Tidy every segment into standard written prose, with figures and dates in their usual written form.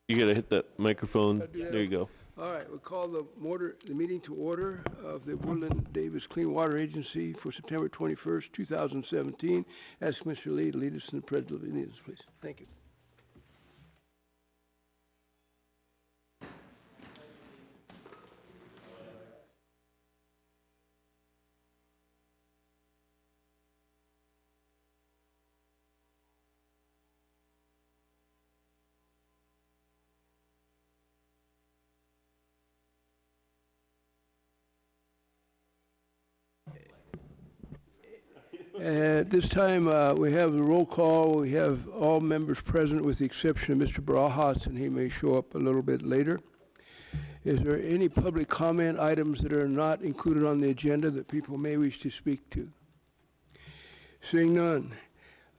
You gotta hit that microphone. Gotta do that. There you go. All right, we'll call the meeting to order of the Woodland Davis Clean Water Agency for September 21st, 2017. Ask Mr. Lee to lead us in the pledge of allegiance, please. Thank you. At this time, we have the roll call. We have all members present with the exception of Mr. Barajas, and he may show up a little bit later. Is there any public comment items that are not included on the agenda that people may wish to speak to? Seeing none,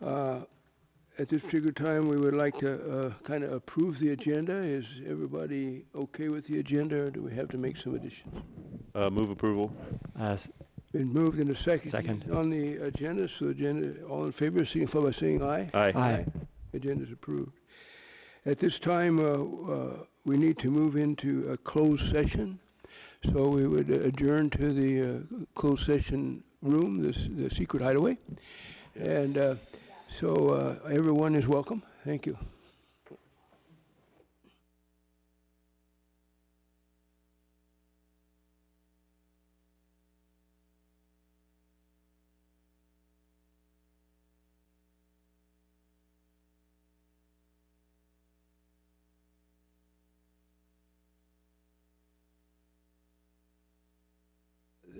at this particular time, we would like to kind of approve the agenda. Is everybody okay with the agenda, or do we have to make some additions? Move approval. Been moved in a second. Second. On the agenda, so agenda, all in favor, signify by saying aye. Aye. Aye. Agenda is approved. At this time, we need to move into a closed session. So we would adjourn to the closed session room, the secret hideaway. And so everyone is welcome. Thank you.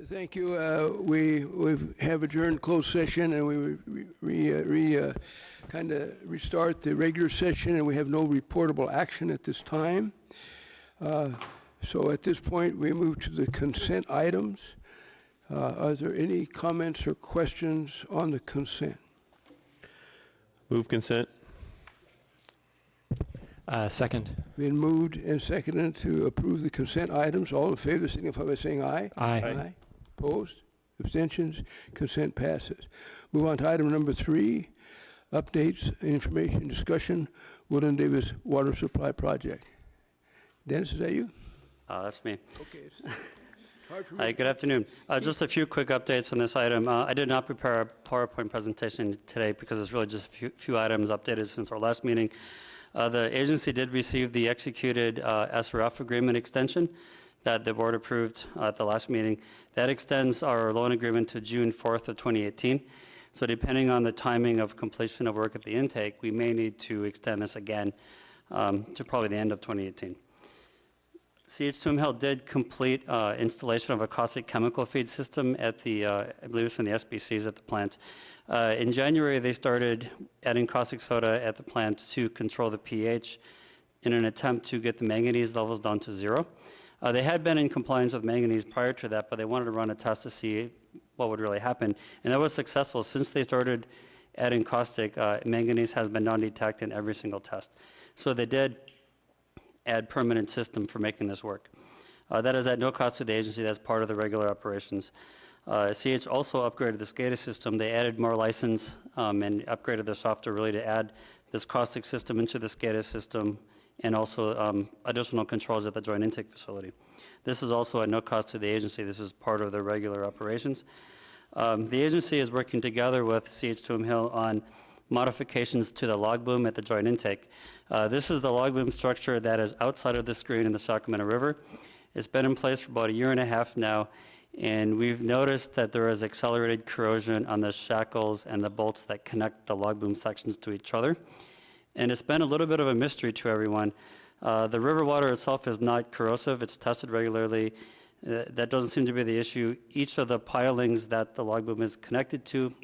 Thank you. We have adjourned closed session, and we kind of restart the regular session, and we have no reportable action at this time. So at this point, we move to the consent items. Are there any comments or questions on the consent? Move consent. Second. Been moved and seconded to approve the consent items. All in favor, signify by saying aye. Aye. Aye. Opposed? Abstentions? Consent passes. Move on to item number 3, updates, information, discussion, Woodland Davis Water Supply Project. Dennis, is that you? That's me. Okay. It's hard for me. Hi, good afternoon. Just a few quick updates on this item. I did not prepare a PowerPoint presentation today because it's really just a few items updated since our last meeting. The agency did receive the executed SRF agreement extension that the board approved at the last meeting. That extends our loan agreement to June 4th of 2018. So depending on the timing of completion of work at the intake, we may need to extend this again to probably the end of 2018. CH Tomb Hill did complete installation of a caustic chemical feed system at the, I believe it's in the SBCs at the plant. In January, they started adding caustic soda at the plant to control the pH in an attempt to get the manganese levels down to 0. They had been in compliance with manganese prior to that, but they wanted to run a test to see what would really happen. And that was successful. Since they started adding caustic, manganese has been non-detected in every single test. So they did add permanent system for making this work. That is at no cost to the agency. That's part of the regular operations. CH also upgraded the SCADA system. They added more license and upgraded their software really to add this caustic system into the SCADA system, and also additional controls at the joint intake facility. This is also at no cost to the agency. This is part of their regular operations. The agency is working together with CH Tomb Hill on modifications to the log boom at the joint intake. This is the log boom structure that is outside of the screen in the Sacramento River. It's been in place for about 1.5 years now, and we've noticed that there is accelerated corrosion on the shackles and the bolts that connect the log boom sections to each other. And it's been a little bit of a mystery to everyone. The river water itself is not corrosive. It's tested regularly. That doesn't seem to be the issue. Each of the pilings that the log boom is connected to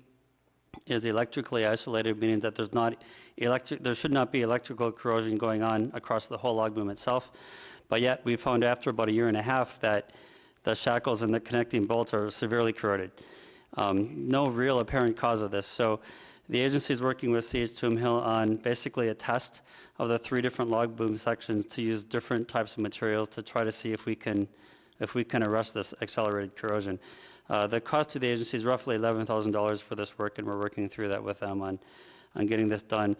is electrically isolated, meaning that there should not be electrical corrosion going on across the whole log boom itself. But yet we found after about 1.5 years that the shackles and the connecting bolts are severely corroded. No real apparent cause of this. So the agency is working with CH Tomb Hill on basically a test of the 3 different log boom sections to use different types of materials to try to see if we can arrest this accelerated corrosion. The cost to the agency is roughly $11,000 for this work, and we're working through that with them on getting this done.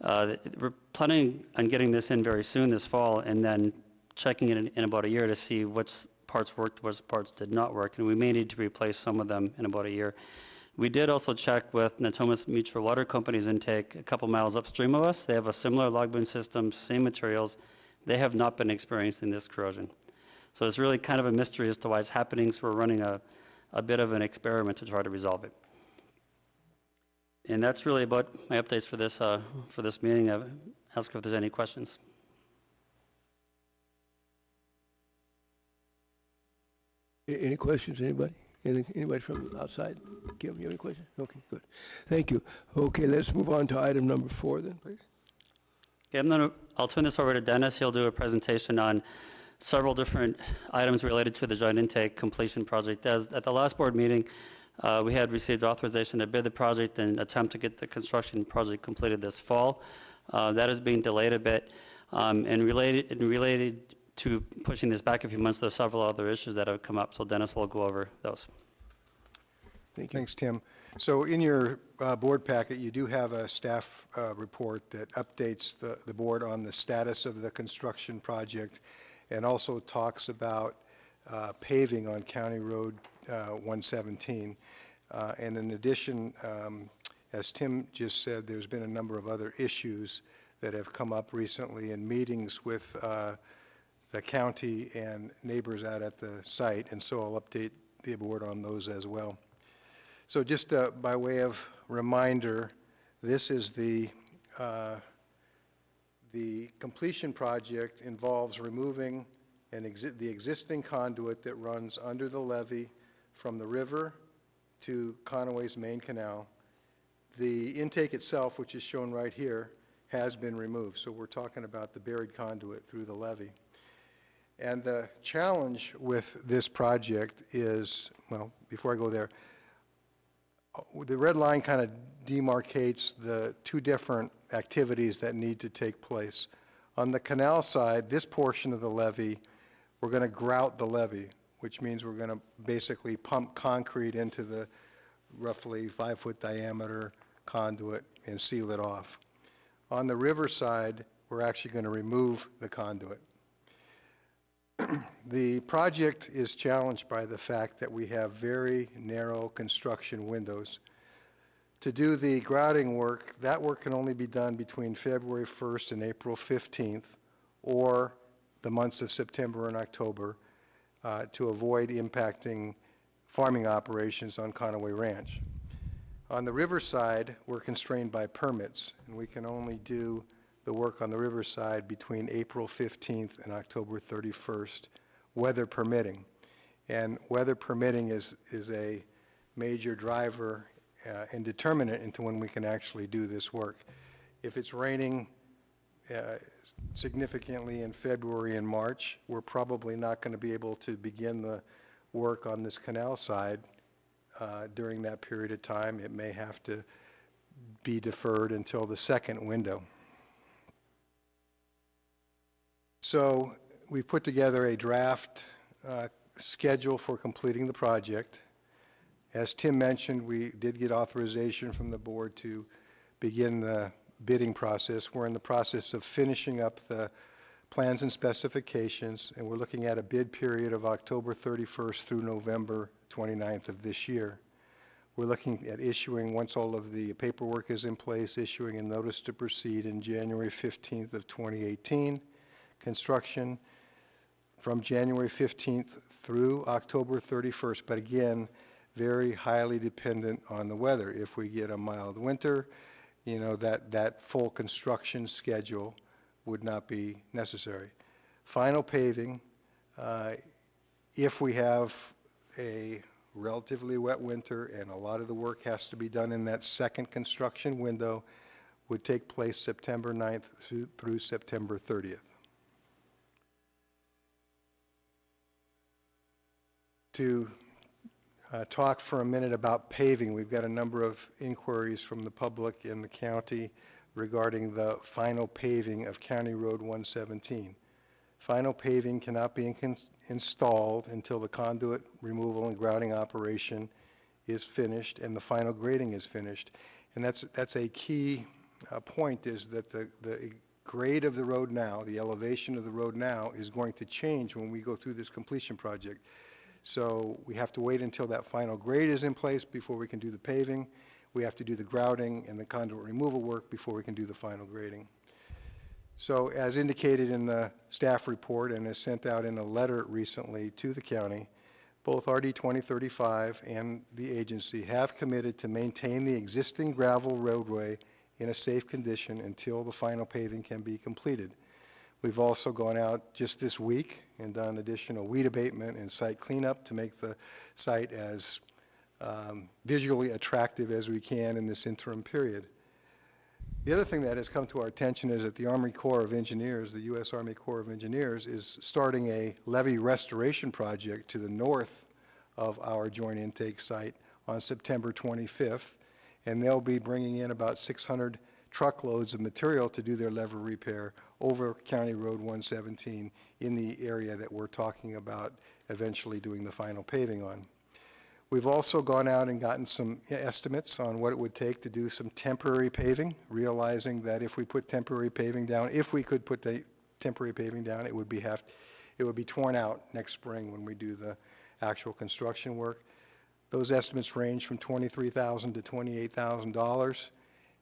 We're planning on getting this in very soon this fall, and then checking it in about a year to see which parts worked, which parts did not work, and we may need to replace some of them in about a year. We did also check with Natomas Mutual Water Company's intake a couple miles upstream of us. They have a similar log boom system, same materials. They have not been experiencing this corrosion. So it's really kind of a mystery as to why it's happening, so we're running a bit of an experiment to try to resolve it. And that's really about my updates for this meeting. I'll ask if there's any questions. Any questions, anybody? Anybody from outside? Kim, you have any questions? Okay, good. Thank you. Okay, let's move on to item number 4 then, please. Okay, I'll turn this over to Dennis. He'll do a presentation on several different items related to the joint intake completion project. As at the last board meeting, we had received authorization to bid the project and attempt to get the construction project completed this fall. That is being delayed a bit. And related to pushing this back a few months, there's several other issues that have come up, so Dennis will go over those. Thank you. Thanks, Tim. So in your board packet, you do have a staff report that updates the board on the status of the construction project and also talks about paving on County Road 117. And in addition, as Tim just said, there's been a number of other issues that have come up recently in meetings with the county and neighbors out at the site, and so I'll update the board on those as well. So just by way of reminder, this is the completion project involves removing the existing conduit that runs under the levee from the river to Conaway's main canal. The intake itself, which is shown right here, has been removed. So we're talking about the buried conduit through the levee. And the challenge with this project is, well, before I go there, the red line kind of demarcates the two different activities that need to take place. On the canal side, this portion of the levee, we're going to grout the levee, which means we're going to basically pump concrete into the roughly 5-foot diameter conduit and seal it off. On the river side, we're actually going to remove the conduit. The project is challenged by the fact that we have very narrow construction windows. To do the grouting work, that work can only be done between February 1st and April 15th, or the months of September and October, to avoid impacting farming operations on Conaway Ranch. On the riverside, we're constrained by permits, and we can only do the work on the riverside between April 15th and October 31st, weather permitting. And weather permitting is a major driver and determinant into when we can actually do this work. If it's raining significantly in February and March, we're probably not going to be able to begin the work on this canal side during that period of time. It may have to be deferred until the second window. So we've put together a draft schedule for completing the project. As Tim mentioned, we did get authorization from the board to begin the bidding process. We're in the process of finishing up the plans and specifications, and we're looking at a bid period of October 31st through November 29th of this year. We're looking at issuing, once all of the paperwork is in place, issuing a notice to proceed in January 15th of 2018. Construction from January 15th through October 31st, but again, very highly dependent on the weather. If we get a mild winter, you know, that full construction schedule would not be necessary. Final paving, if we have a relatively wet winter and a lot of the work has to be done in that second construction window, would take place September 9th through September 30th. To talk for a minute about paving, we've got a number of inquiries from the public in the county regarding the final paving of County Road 117. Final paving cannot be installed until the conduit removal and grouting operation is finished and the final grading is finished. And that's a key point is that the grade of the road now, the elevation of the road now, is going to change when we go through this completion project. So we have to wait until that final grade is in place before we can do the paving. We have to do the grouting and the conduit removal work before we can do the final grading. So as indicated in the staff report and as sent out in a letter recently to the county, both RD 2035 and the agency have committed to maintain the existing gravel roadway in a safe condition until the final paving can be completed. We've also gone out just this week and done additional weed abatement and site cleanup to make the site as visually attractive as we can in this interim period. The other thing that has come to our attention is that the Army Corps of Engineers, the U.S. Army Corps of Engineers, is starting a levee restoration project to the north of our joint intake site on September 25th, and they'll be bringing in about 600 truckloads of material to do their levee repair over County Road 117 in the area that we're talking about eventually doing the final paving on. We've also gone out and gotten some estimates on what it would take to do some temporary paving, realizing that if we put temporary paving down, if we could put the temporary paving down, it would be torn out next spring when we do the actual construction work. Those estimates range from $23,000 to $28,000,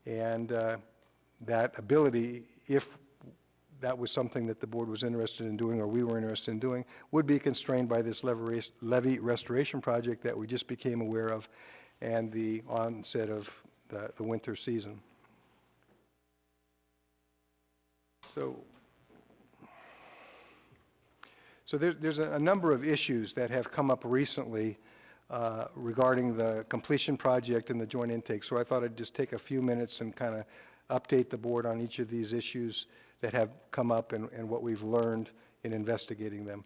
and that ability, if that was something that the board was interested in doing or we were interested in doing, would be constrained by this levee restoration project that we just became aware of and the onset of the winter season. So there's a number of issues that have come up recently regarding the completion project and the joint intake. So I thought I'd just take a few minutes and kind of update the board on each of these issues that have come up and what we've learned in investigating them.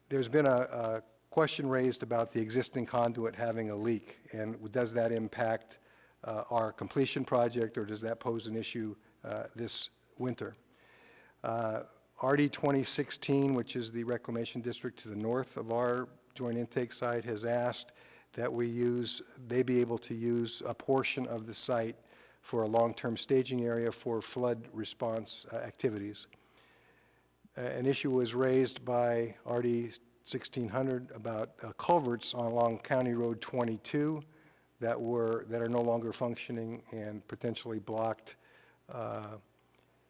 There's been a question raised about the existing conduit having a leak, and does that impact our completion project, or does that pose an issue this winter? RD 2016, which is the reclamation district to the north of our joint intake site, has asked that they be able to use a portion of the site for a long-term staging area for flood response activities. An issue was raised by RD 1600 about culverts along County Road 22 that are no longer functioning and potentially blocked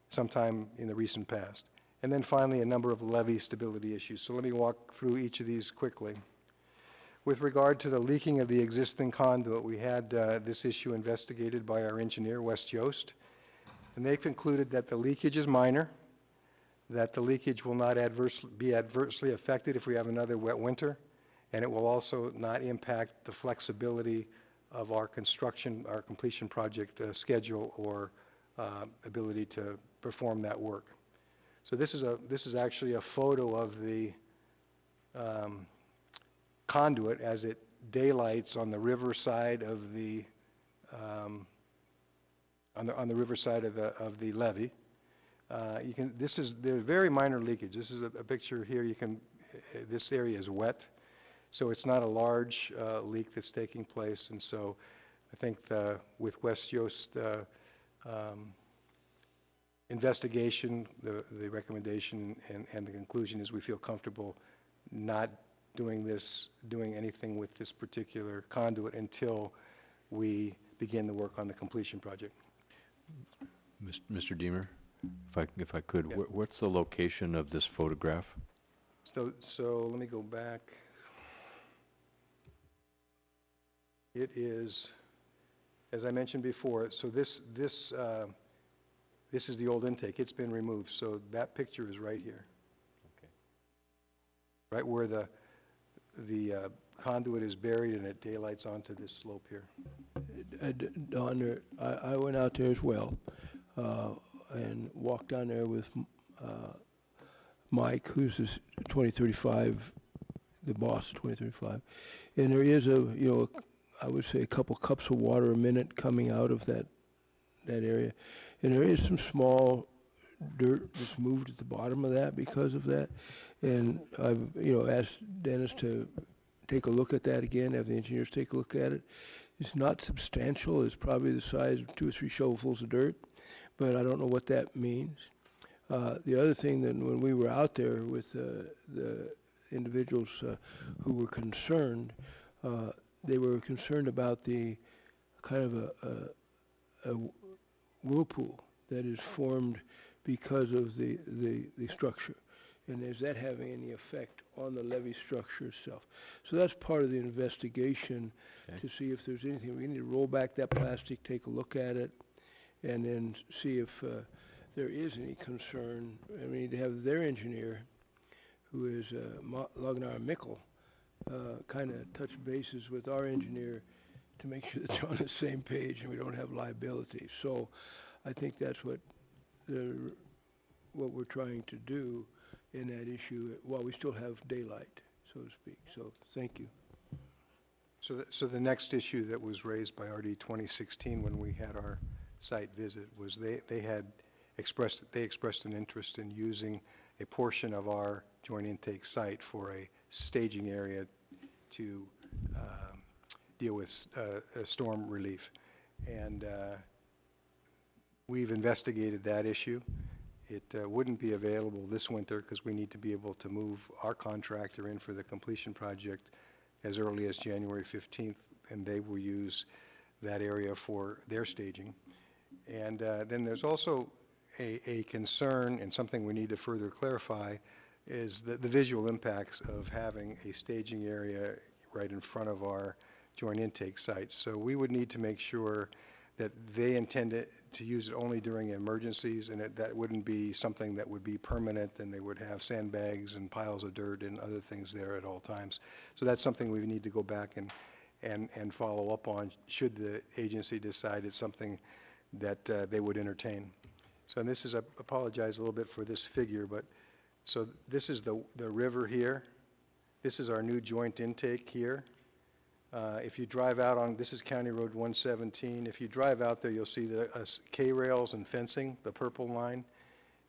sometime in the recent past. And then finally, a number of levee stability issues. So let me walk through each of these quickly. With regard to the leaking of the existing conduit, we had this issue investigated by our engineer, West Yost, and they concluded that the leakage is minor, that the leakage will not be adversely affected if we have another wet winter, and it will also not impact the flexibility of our completion project schedule or ability to perform that work. So this is actually a photo of the conduit as it daylights on the river side of the on the river side of the levee. There's very minor leakage. This is a picture here. This area is wet, so it's not a large leak that's taking place. And so I think with West Yost investigation, the recommendation and the conclusion is we feel comfortable not doing anything with this particular conduit until we begin the work on the completion project. Mr. Deemer, if I could, Yeah. what's the location of this photograph? So let me go back. It is, as I mentioned before, so this is the old intake. It's been removed, so that picture is right here. Okay. Right where the conduit is buried and it daylights onto this slope here. Don, I went out there as well and walked down there with Mike, who's this 2035, the boss of 2035. And there is I would say a couple cups of water a minute coming out of that area. And there is some small dirt that's moved at the bottom of that because of that. And I've, asked Dennis to take a look at that again, have the engineers take a look at it. It's not substantial. It's probably the size of 2 or 3 shovelfuls of dirt, but I don't know what that means. The other thing that when we were out there with the individuals who were concerned, they were concerned about the kind of a whirlpool that is formed because of the structure. And is that having any effect on the levee structure itself? So that's part of the investigation to see if there's anything. We need to roll back that plastic, take a look at it, and then see if there is any concern. I mean, to have their engineer, who is Lagnar Mikkel, kind of touch bases with our engineer to make sure that they're on the same page and we don't have liability. So I think that's what we're trying to do in that issue while we still have daylight, so to speak. So thank you. So the next issue that was raised by RD 2016 when we had our site visit was they expressed an interest in using a portion of our joint intake site for a staging area to deal with storm relief. And we've investigated that issue. It wouldn't be available this winter because we need to be able to move our contractor in for the completion project as early as January 15th, and they will use that area for their staging. And then there's also a concern, and something we need to further clarify, is the visual impacts of having a staging area right in front of our joint intake sites. So we would need to make sure that they intend to use it only during emergencies, and that wouldn't be something that would be permanent, and they would have sandbags and piles of dirt and other things there at all times. So that's something we need to go back and follow up on should the agency decide it's something that they would entertain. So, and this is, I apologize a little bit for this figure, but so this is the river here. This is our new joint intake here. If you drive out on, this is County Road 117. If you drive out there, you'll see the K-rails and fencing, the purple line.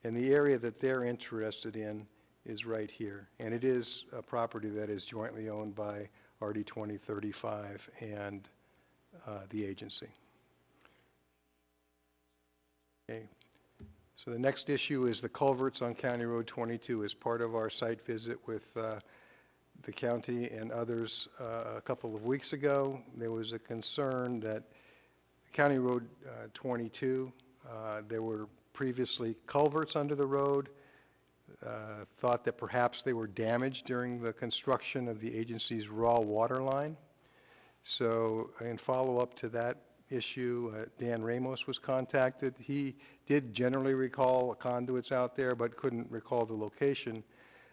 And the area that they're interested in is right here. And it is a property that is jointly owned by RD 2035 and the agency. Okay. So the next issue is the culverts on County Road 22. As part of our site visit with the county and others a couple of weeks ago, there was a concern that County Road 22, there were previously culverts under the road, thought that perhaps they were damaged during the construction of the agency's raw water line. So in follow-up to that issue, Dan Ramos was contacted. He did generally recall conduits out there, but couldn't recall the location.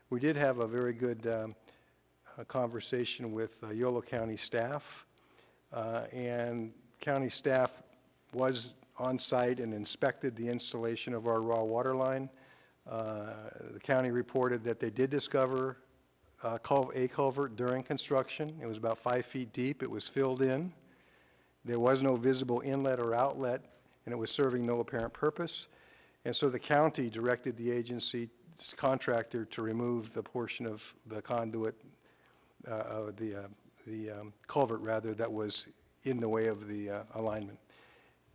We did have a very good conversation with Yolo County staff, and county staff was on site and inspected the installation of our raw water line. The county reported that they did discover a culvert during construction. It was about 5 feet deep. It was filled in. There was no visible inlet or outlet, and it was serving no apparent purpose. And so the county directed the agency's contractor to remove the portion of the conduit, the culvert rather, that was in the way of the alignment.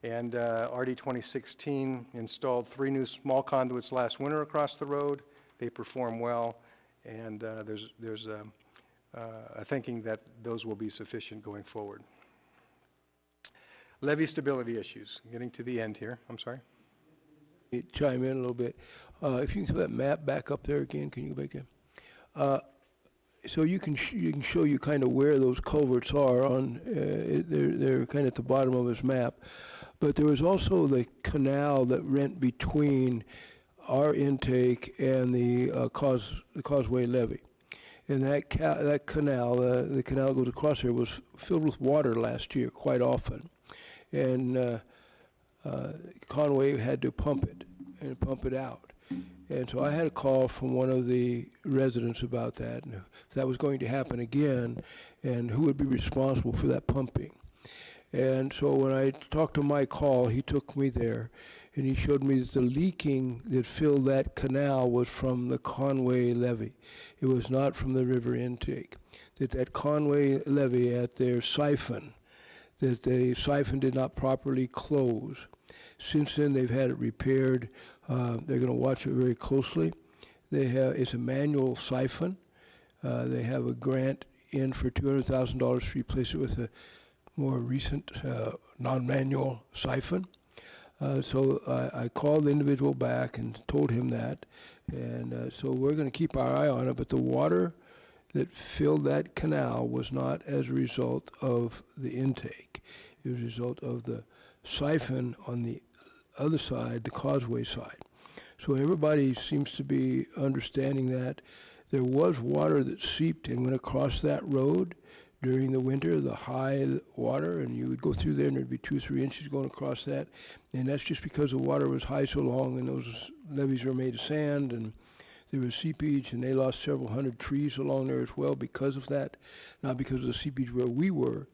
And RD 2016 installed 3 new small conduits last winter across the road. They perform well, and there's a thinking that those will be sufficient going forward. Levee stability issues. Getting to the end here. I'm sorry. Chime in a little bit. If you can throw that map back up there again, can you go back there? So you can show you kind of where those culverts are on. They're kind of at the bottom of his map, but there was also the canal that went between our intake and the causeway levee, and that canal, the canal goes across here, was filled with water last year quite often. And Conway had to pump it out. And so I had a call from one of the residents about that, and if that was going to happen again, and who would be responsible for that pumping. And so when I talked to Mike Hall, he took me there, and he showed me that the leaking that filled that canal was from the Conway levee. It was not from the river intake. That Conway levee at their siphon, that the siphon did not properly close. Since then, they've had it repaired. They're going to watch it very closely. It's a manual siphon. They have a grant in for $200,000 to replace it with a more recent non-manual siphon. So I called the individual back and told him that. And so we're going to keep our eye on it. But the water that filled that canal was not as a result of the intake. It was a result of the siphon on the other side, the causeway side. So everybody seems to be understanding that. There was water that seeped and went across that road during the winter, the high water, and you would go through there and there'd be 2 or 3 inches going across that. And that's just because the water was high so long, and those levees were made of sand, and there was seepage, and they lost several hundred trees along there as well because of that. Not because of the seepage where we were,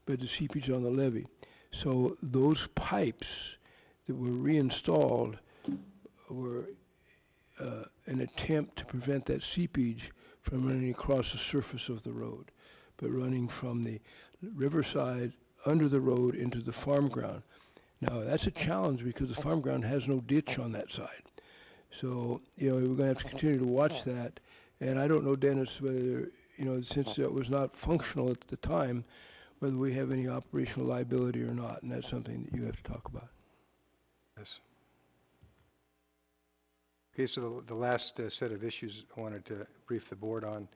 but the seepage on the levee. So those pipes that were reinstalled were an attempt to prevent that seepage from running across the surface of the road, but running from the riverside under the road into the farm ground. Now, that's a challenge because the farm ground has no ditch on that side. So, we're going to have to continue to watch that. And I don't know, Dennis, whether, since it was not functional at the time, whether we have any operational liability or not, and that's something that you have to talk about. Yes. Okay, so the last set of issues I wanted to brief the board on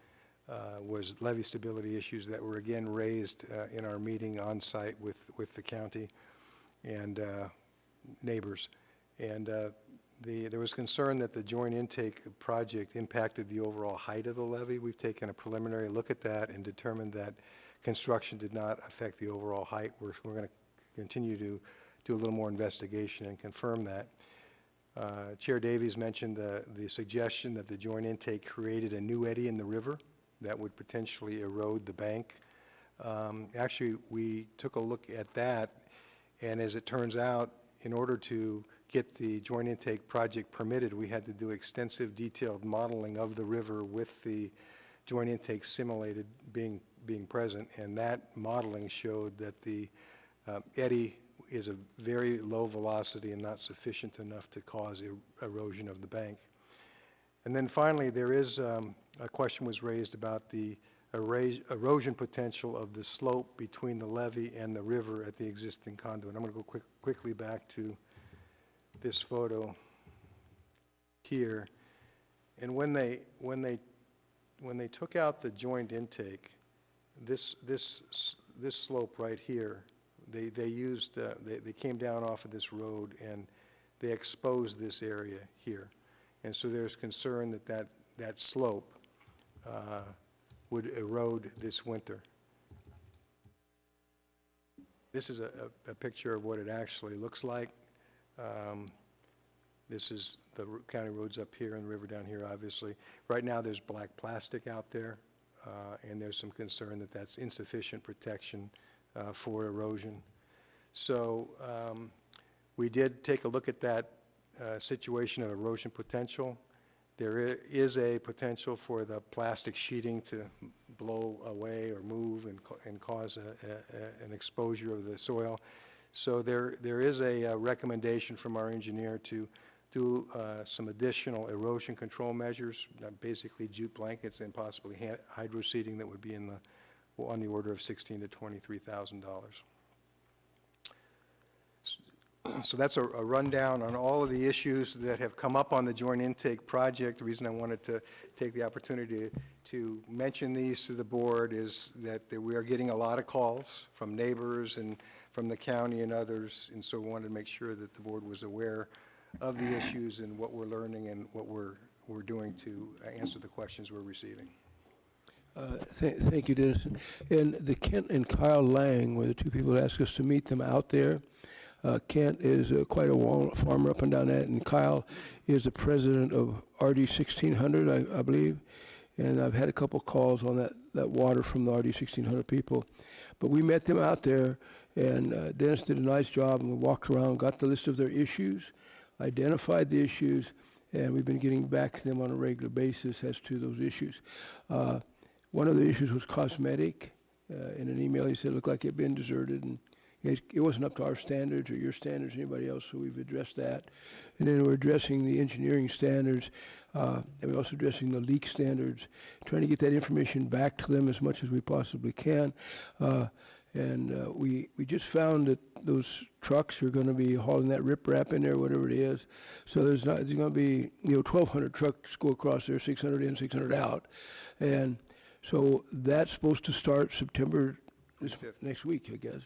was levee stability issues that were again raised in our meeting on site with the county and neighbors. And there was concern that the joint intake project impacted the overall height of the levee. We've taken a preliminary look at that and determined that construction did not affect the overall height. We're going to continue to do a little more investigation and confirm that. Chair Davies mentioned the suggestion that the joint intake created a new eddy in the river that would potentially erode the bank. Actually, we took a look at that, and as it turns out, in order to get the joint intake project permitted, we had to do extensive detailed modeling of the river with the joint intake simulated being present, and that modeling showed that the eddy is a very low velocity and not sufficient enough to cause erosion of the bank. And then finally, there is a question was raised about the erosion potential of the slope between the levee and the river at the existing conduit. I'm going to go quickly back to this photo here. And when they took out the joint intake, this slope right here, they used they came down off of this road and they exposed this area here, and so there's concern that slope would erode this winter. This is a picture of what it actually looks like. This is the county roads up here and the river down here, obviously. Right now there's black plastic out there, and there's some concern that that's insufficient protection for erosion. So we did take a look at that situation of erosion potential. There is a potential for the plastic sheeting to blow away or move and cause an exposure of the soil. So there is a recommendation from our engineer to do some additional erosion control measures, basically jute blankets and possibly hydro seeding that would be on the order of $16,000 to $23,000. So that's a rundown on all of the issues that have come up on the joint intake project. The reason I wanted to take the opportunity to mention these to the board is that we are getting a lot of calls from neighbors and from the county and others, and so we wanted to make sure that the board was aware of the issues and what we're learning and what we're doing to answer the questions we're receiving. Thank you, Dennis. And the Kent and Kyle Lang were the two people that asked us to meet them out there. Kent is quite a walnut farmer up and down that, and Kyle is the president of RD 1600, I believe. And I've had a couple calls on that water from the RD 1600 people. But we met them out there, and Dennis did a nice job, and we walked around, got the list of their issues, identified the issues, and we've been getting back to them on a regular basis as to those issues. One of the issues was cosmetic. In an email, he said it looked like it had been deserted, and it wasn't up to our standards or your standards, anybody else, so we've addressed that. And then we're addressing the engineering standards, and we're also addressing the leak standards, trying to get that information back to them as much as we possibly can. We just found that those trucks are going to be hauling that riprap in there, whatever it is. So there's going to be, 1,200 trucks go across there, 600 in, 600 out. And so that's supposed to start September, next week, I guess.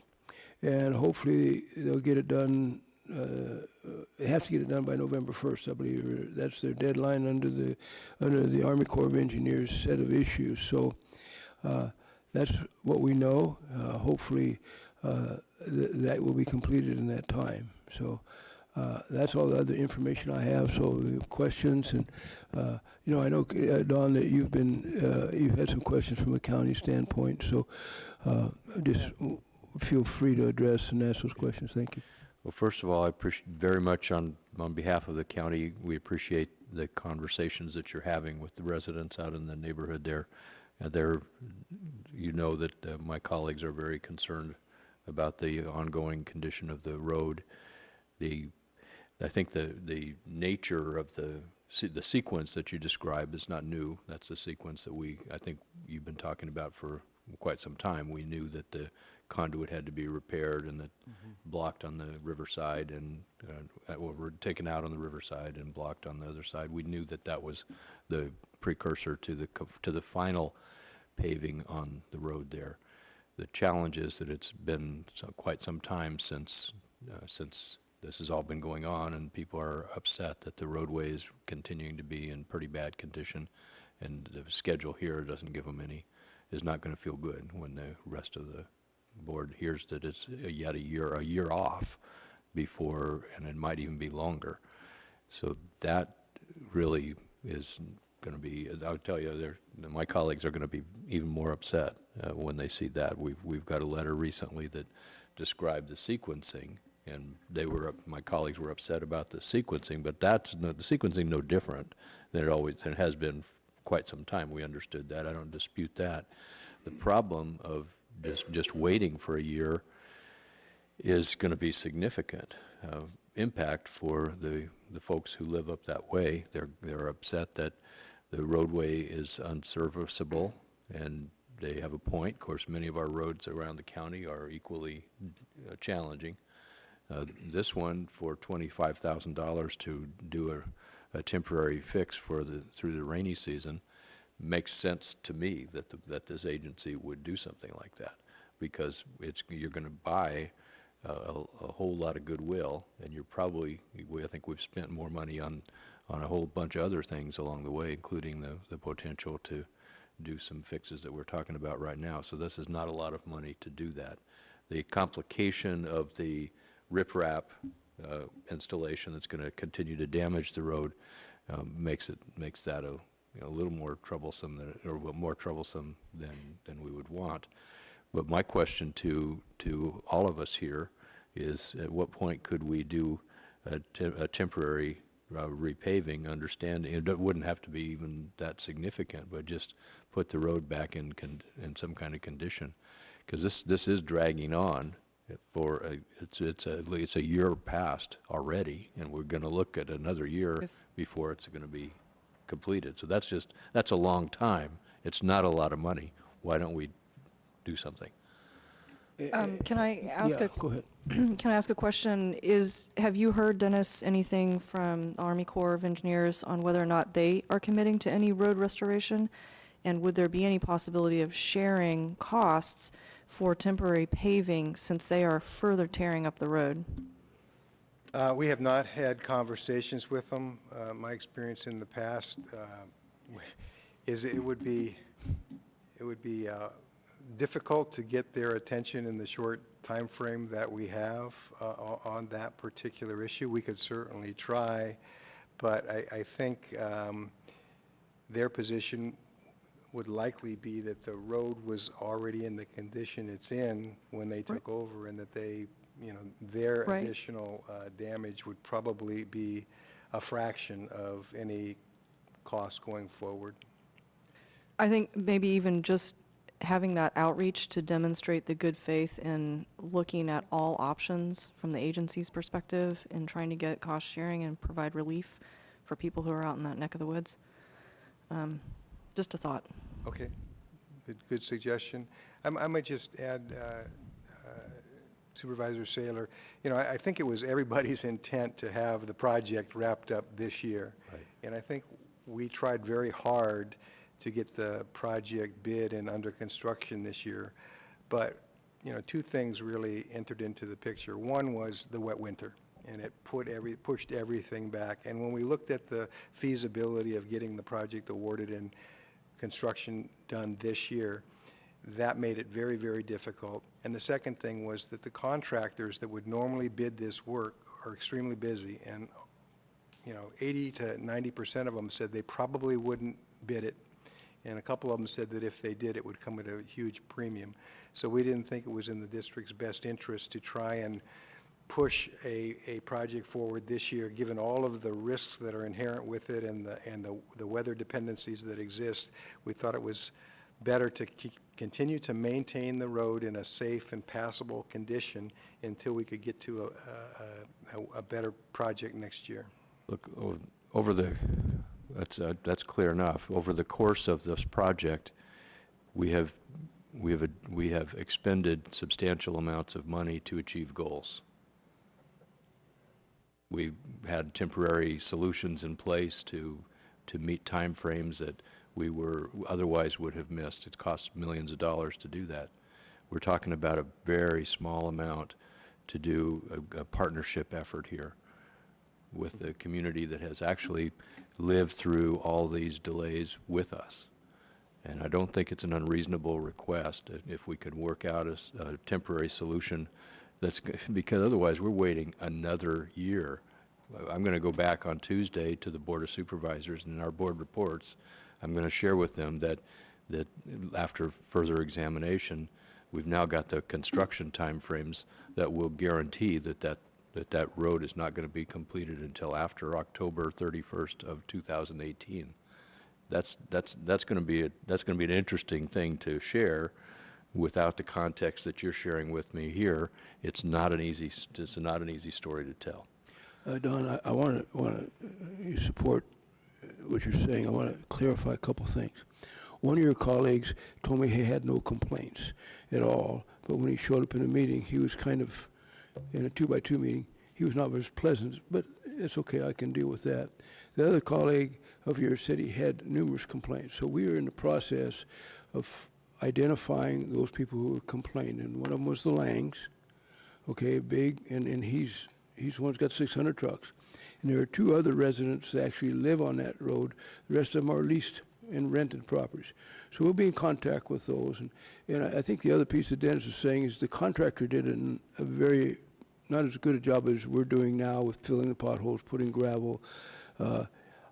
And hopefully they'll get it done, they have to get it done by November 1st, I believe. That's their deadline under the Army Corps of Engineers set of issues. So that's what we know. Hopefully that will be completed in that time. So that's all the other information I have. So questions, and I know, Don, that you've had some questions from a county standpoint. So just feel free to address and ask those questions. Thank you. Well, first of all, I appreciate very much on behalf of the county, we appreciate the conversations that you're having with the residents out in the neighborhood there. You know that my colleagues are very concerned about the ongoing condition of the road. I think the nature of the sequence that you described is not new. That's the sequence that I think you've been talking about for quite some time. We knew that the conduit had to be repaired and that blocked on the riverside and were taken out on the riverside and blocked on the other side. We knew that that was the precursor to the final paving on the road there. The challenge is that it's been quite some time since this has all been going on, and people are upset that the roadway is continuing to be in pretty bad condition, and the schedule here doesn't give them is not going to feel good when the rest of the board hears that it's yet a year off before, and it might even be longer. So that really is going to be, I'll tell you, my colleagues are going to be even more upset when they see that. We've got a letter recently that described the sequencing, and my colleagues were upset about the sequencing, but the sequencing no different than it has been quite some time. We understood that. I don't dispute that. The problem of just waiting for a year is going to be significant impact for the folks who live up that way. They're upset that the roadway is unserviceable, and they have a point. Of course, many of our roads around the county are equally challenging. This one, for $25,000 to do a temporary fix through the rainy season, makes sense to me that this agency would do something like that, because you're going to buy a whole lot of goodwill, and I think we've spent more money on a whole bunch of other things along the way, including the potential to do some fixes that we're talking about right now. So this is not a lot of money to do that. The complication of the riprap installation that's going to continue to damage the road makes that a little more troublesome than we would want. But my question to all of us here is, at what point could we do a temporary repaving, understanding it wouldn't have to be even that significant, but just put the road back in some kind of condition, because this is dragging on it's a year past already, and we're going to look at another year before it's going to be completed. So that's a long time. It's not a lot of money. Why don't we do something? Can I ask Go ahead. Can I ask a question? Have you heard, Dennis, anything from the Army Corps of Engineers on whether or not they are committing to any road restoration? And would there be any possibility of sharing costs for temporary paving, since they are further tearing up the road? We have not had conversations with them. My experience in the past is it would be difficult to get their attention in the short time frame that we have on that particular issue. We could certainly try, but I think their position would likely be that the road was already in the condition it's in when they took over, and that their Right. additional damage would probably be a fraction of any cost going forward. I think maybe even just having that outreach to demonstrate the good faith in looking at all options from the agency's perspective and trying to get cost sharing and provide relief for people who are out in that neck of the woods. Just a thought. Okay, good suggestion. I might just add, Supervisor Saylor, you know, I think it was everybody's intent to have the project wrapped up this year. Right. And I think we tried very hard to get the project bid and under construction this year. But, you know, two things really entered into the picture. One was the wet winter, and it pushed everything back. And when we looked at the feasibility of getting the project awarded and construction done this year, that made it very, very difficult. And the second thing was that the contractors that would normally bid this work are extremely busy, and, you know, 80 to 90% of them said they probably wouldn't bid it, and a couple of them said that if they did, it would come at a huge premium. So we didn't think it was in the district's best interest to try and push a project forward this year, given all of the risks that are inherent with it and the weather dependencies that exist. We thought it was better to continue to maintain the road in a safe and passable condition until we could get to a better project next year. Look, that's clear enough. Over the course of this project, we have expended substantial amounts of money to achieve goals. We had temporary solutions in place to meet timeframes that we otherwise would have missed. It costs millions of dollars to do that. We're talking about a very small amount to do a partnership effort here with the community that has actually lived through all these delays with us. And I don't think it's an unreasonable request if we could work out a temporary solution because otherwise we're waiting another year. I'm going to go back on Tuesday to the Board of Supervisors, and in our board reports, I'm going to share with them that after further examination, we've now got the construction timeframes that will guarantee that road is not going to be completed until after October 31st of 2018. That's going to be an interesting thing to share. Without the context that you're sharing with me here, it's not an easy story to tell. Don, I want to support what you're saying. I want to clarify a couple things. One of your colleagues told me he had no complaints at all, but when he showed up in a meeting, he was kind of, in a 2x2 meeting, he was not very pleasant, but it's okay, I can deal with that. The other colleague of yours said he had numerous complaints. So we are in the process of identifying those people who complained, and one of them was the Langs, okay, big, and he's the one who's got 600 trucks. And there are two other residents that actually live on that road. The rest of them are leased and rented properties. So we'll be in contact with those. And I think the other piece that Dennis is saying is the contractor did a very, not as good a job as we're doing now with filling the potholes, putting gravel.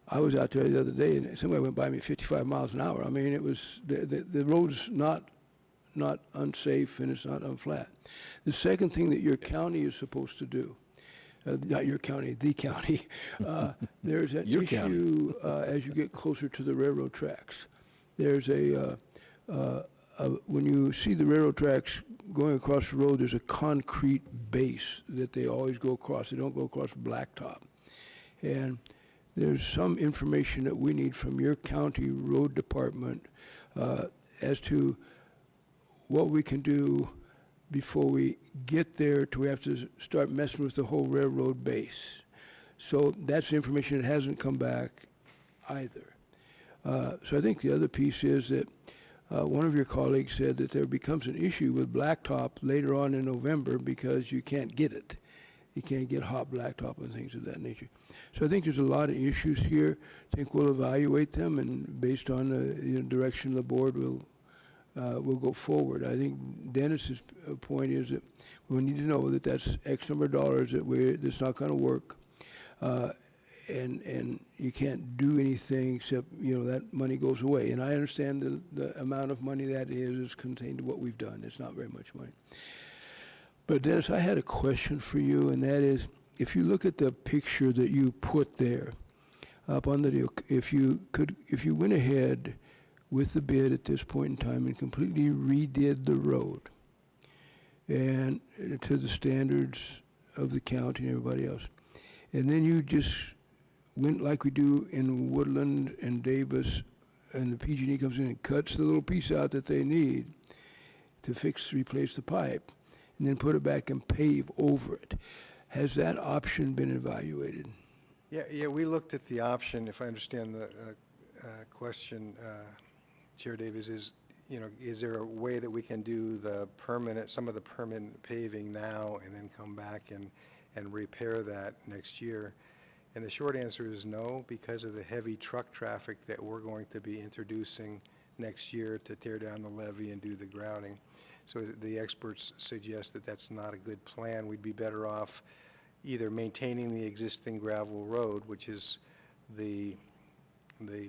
I was out there the other day, and somebody went by me 55 miles an hour. I mean, it was, the road's not unsafe, and it's not unflat. The second thing that your county is supposed to do, not your county, the county, there's an issue as you get closer to the railroad tracks. There's when you see the railroad tracks going across the road, there's a concrete base that they always go across. They don't go across blacktop. And there's some information that we need from your county road department as to what we can do before we get there to we have to start messing with the whole railroad base. So that's the information that hasn't come back either. So I think the other piece is that one of your colleagues said that there becomes an issue with blacktop later on in November because you can't get it. You can't get hot blacktop and things of that nature. So I think there's a lot of issues here. I think we'll evaluate them, and based on the direction of the board, we'll go forward. I think Dennis's point is that we need to know that that's X number of dollars that's not going to work, and you can't do anything except that money goes away. And I understand the amount of money that is contained to what we've done. It's not very much money. But Dennis, I had a question for you, and that is, if you look at the picture that you put there up on the deal, if you went ahead with the bid at this point in time and completely redid the road and to the standards of the county and everybody else. And then you just went like we do in Woodland and Davis, and the PG&E comes in and cuts the little piece out that they need to replace the pipe, and then put it back and pave over it. Has that option been evaluated? Yeah, we looked at the option, if I understand the question, Chair Davis, is there a way that we can do some of the permanent paving now and then come back and repair that next year? And the short answer is no, because of the heavy truck traffic that we're going to be introducing next year to tear down the levee and do the grouting. So the experts suggest that that's not a good plan. We'd be better off either maintaining the existing gravel road, which is the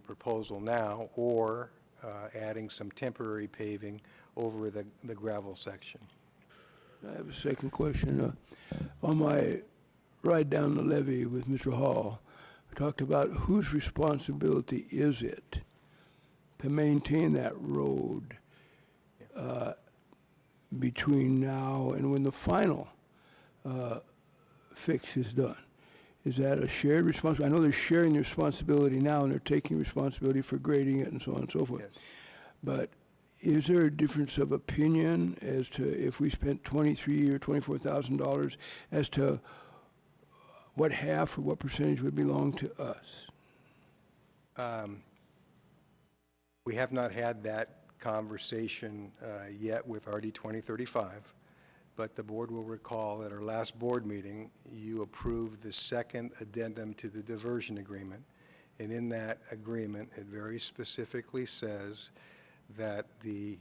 proposal now, or adding some temporary paving over the gravel section. I have a second question. On my ride down the levee with Mr. Hall, we talked about whose responsibility is it to maintain that road between now and when the final fix is done. Is that a shared responsibility? I know they're sharing the responsibility now and they're taking responsibility for grading it and so on and so forth. Yes. But is there a difference of opinion as to if we spent $23,000 or $24,000 as to what half or what percentage would belong to us? We have not had that conversation yet with RD 2035, but the board will recall at our last board meeting, you approved the second addendum to the diversion agreement. And in that agreement, it very specifically says that the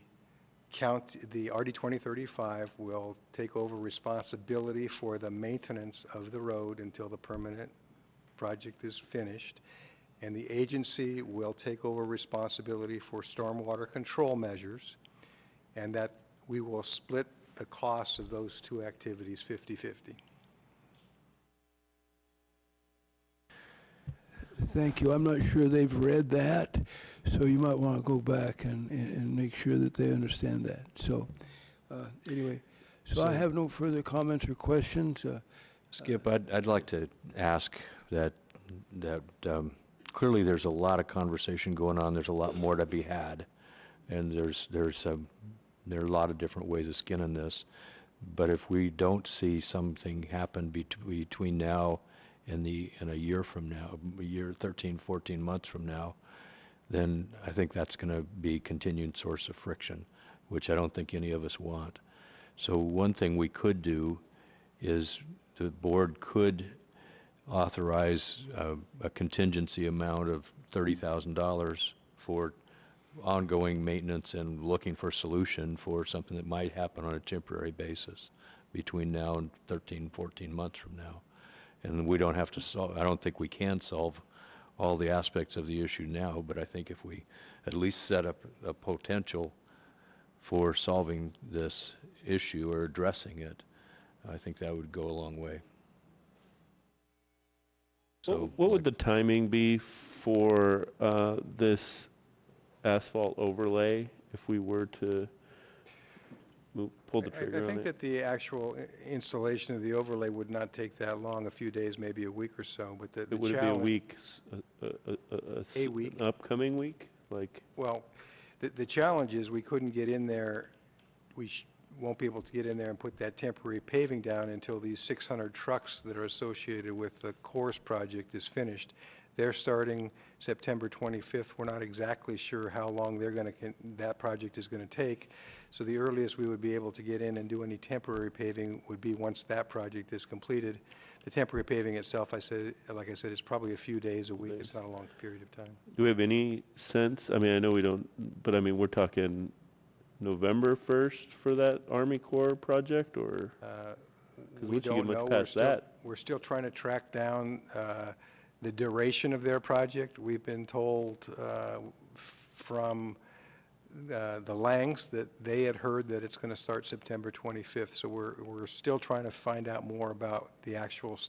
RD 2035 will take over responsibility for the maintenance of the road until the permanent project is finished. And the agency will take over responsibility for stormwater control measures, and that we will split the costs of those two activities 50-50. Thank you. I'm not sure they've read that, so you might want to go back and make sure that they understand that. So anyway, so I have no further comments or questions. Skip, I'd like to ask that clearly there's a lot of conversation going on. There's a lot more to be had, and there are a lot of different ways of skinning this. But if we don't see something happen between now and a year from now, 13, 14 months from now, then I think that's going to be a continued source of friction, which I don't think any of us want. So one thing we could do is the board could authorize a contingency amount of $30,000 for ongoing maintenance and looking for a solution for something that might happen on a temporary basis between now and 13, 14 months from now. And we don't have to solve, I don't think we can solve all the aspects of the issue now, but I think if we at least set up a potential for solving this issue or addressing it, I think that would go a long way. So What would the timing be for this asphalt overlay if we were to pull the trigger on it? I think that the actual installation of the overlay would not take that long, a few days, maybe a week or so, but the Would it be a week, A week. an upcoming week? Like, Well, the challenge is we couldn't get in there, won't be able to get in there and put that temporary paving down until these 600 trucks that are associated with the course project is finished. They're starting September 25th. We're not exactly sure how long that project is going to take. So the earliest we would be able to get in and do any temporary paving would be once that project is completed. The temporary paving itself, like I said, is probably a few days, a week. It's not a long period of time. do we have any sense? I mean, I know we don't, but I mean, we're talking November 1st for that Army Corps project, or? 'Cause We once you get don't much know. past that- We're still trying to track down the duration of their project. We've been told from the Langs that they had heard that it's going to start September 25th. So we're still trying to find out more about the actual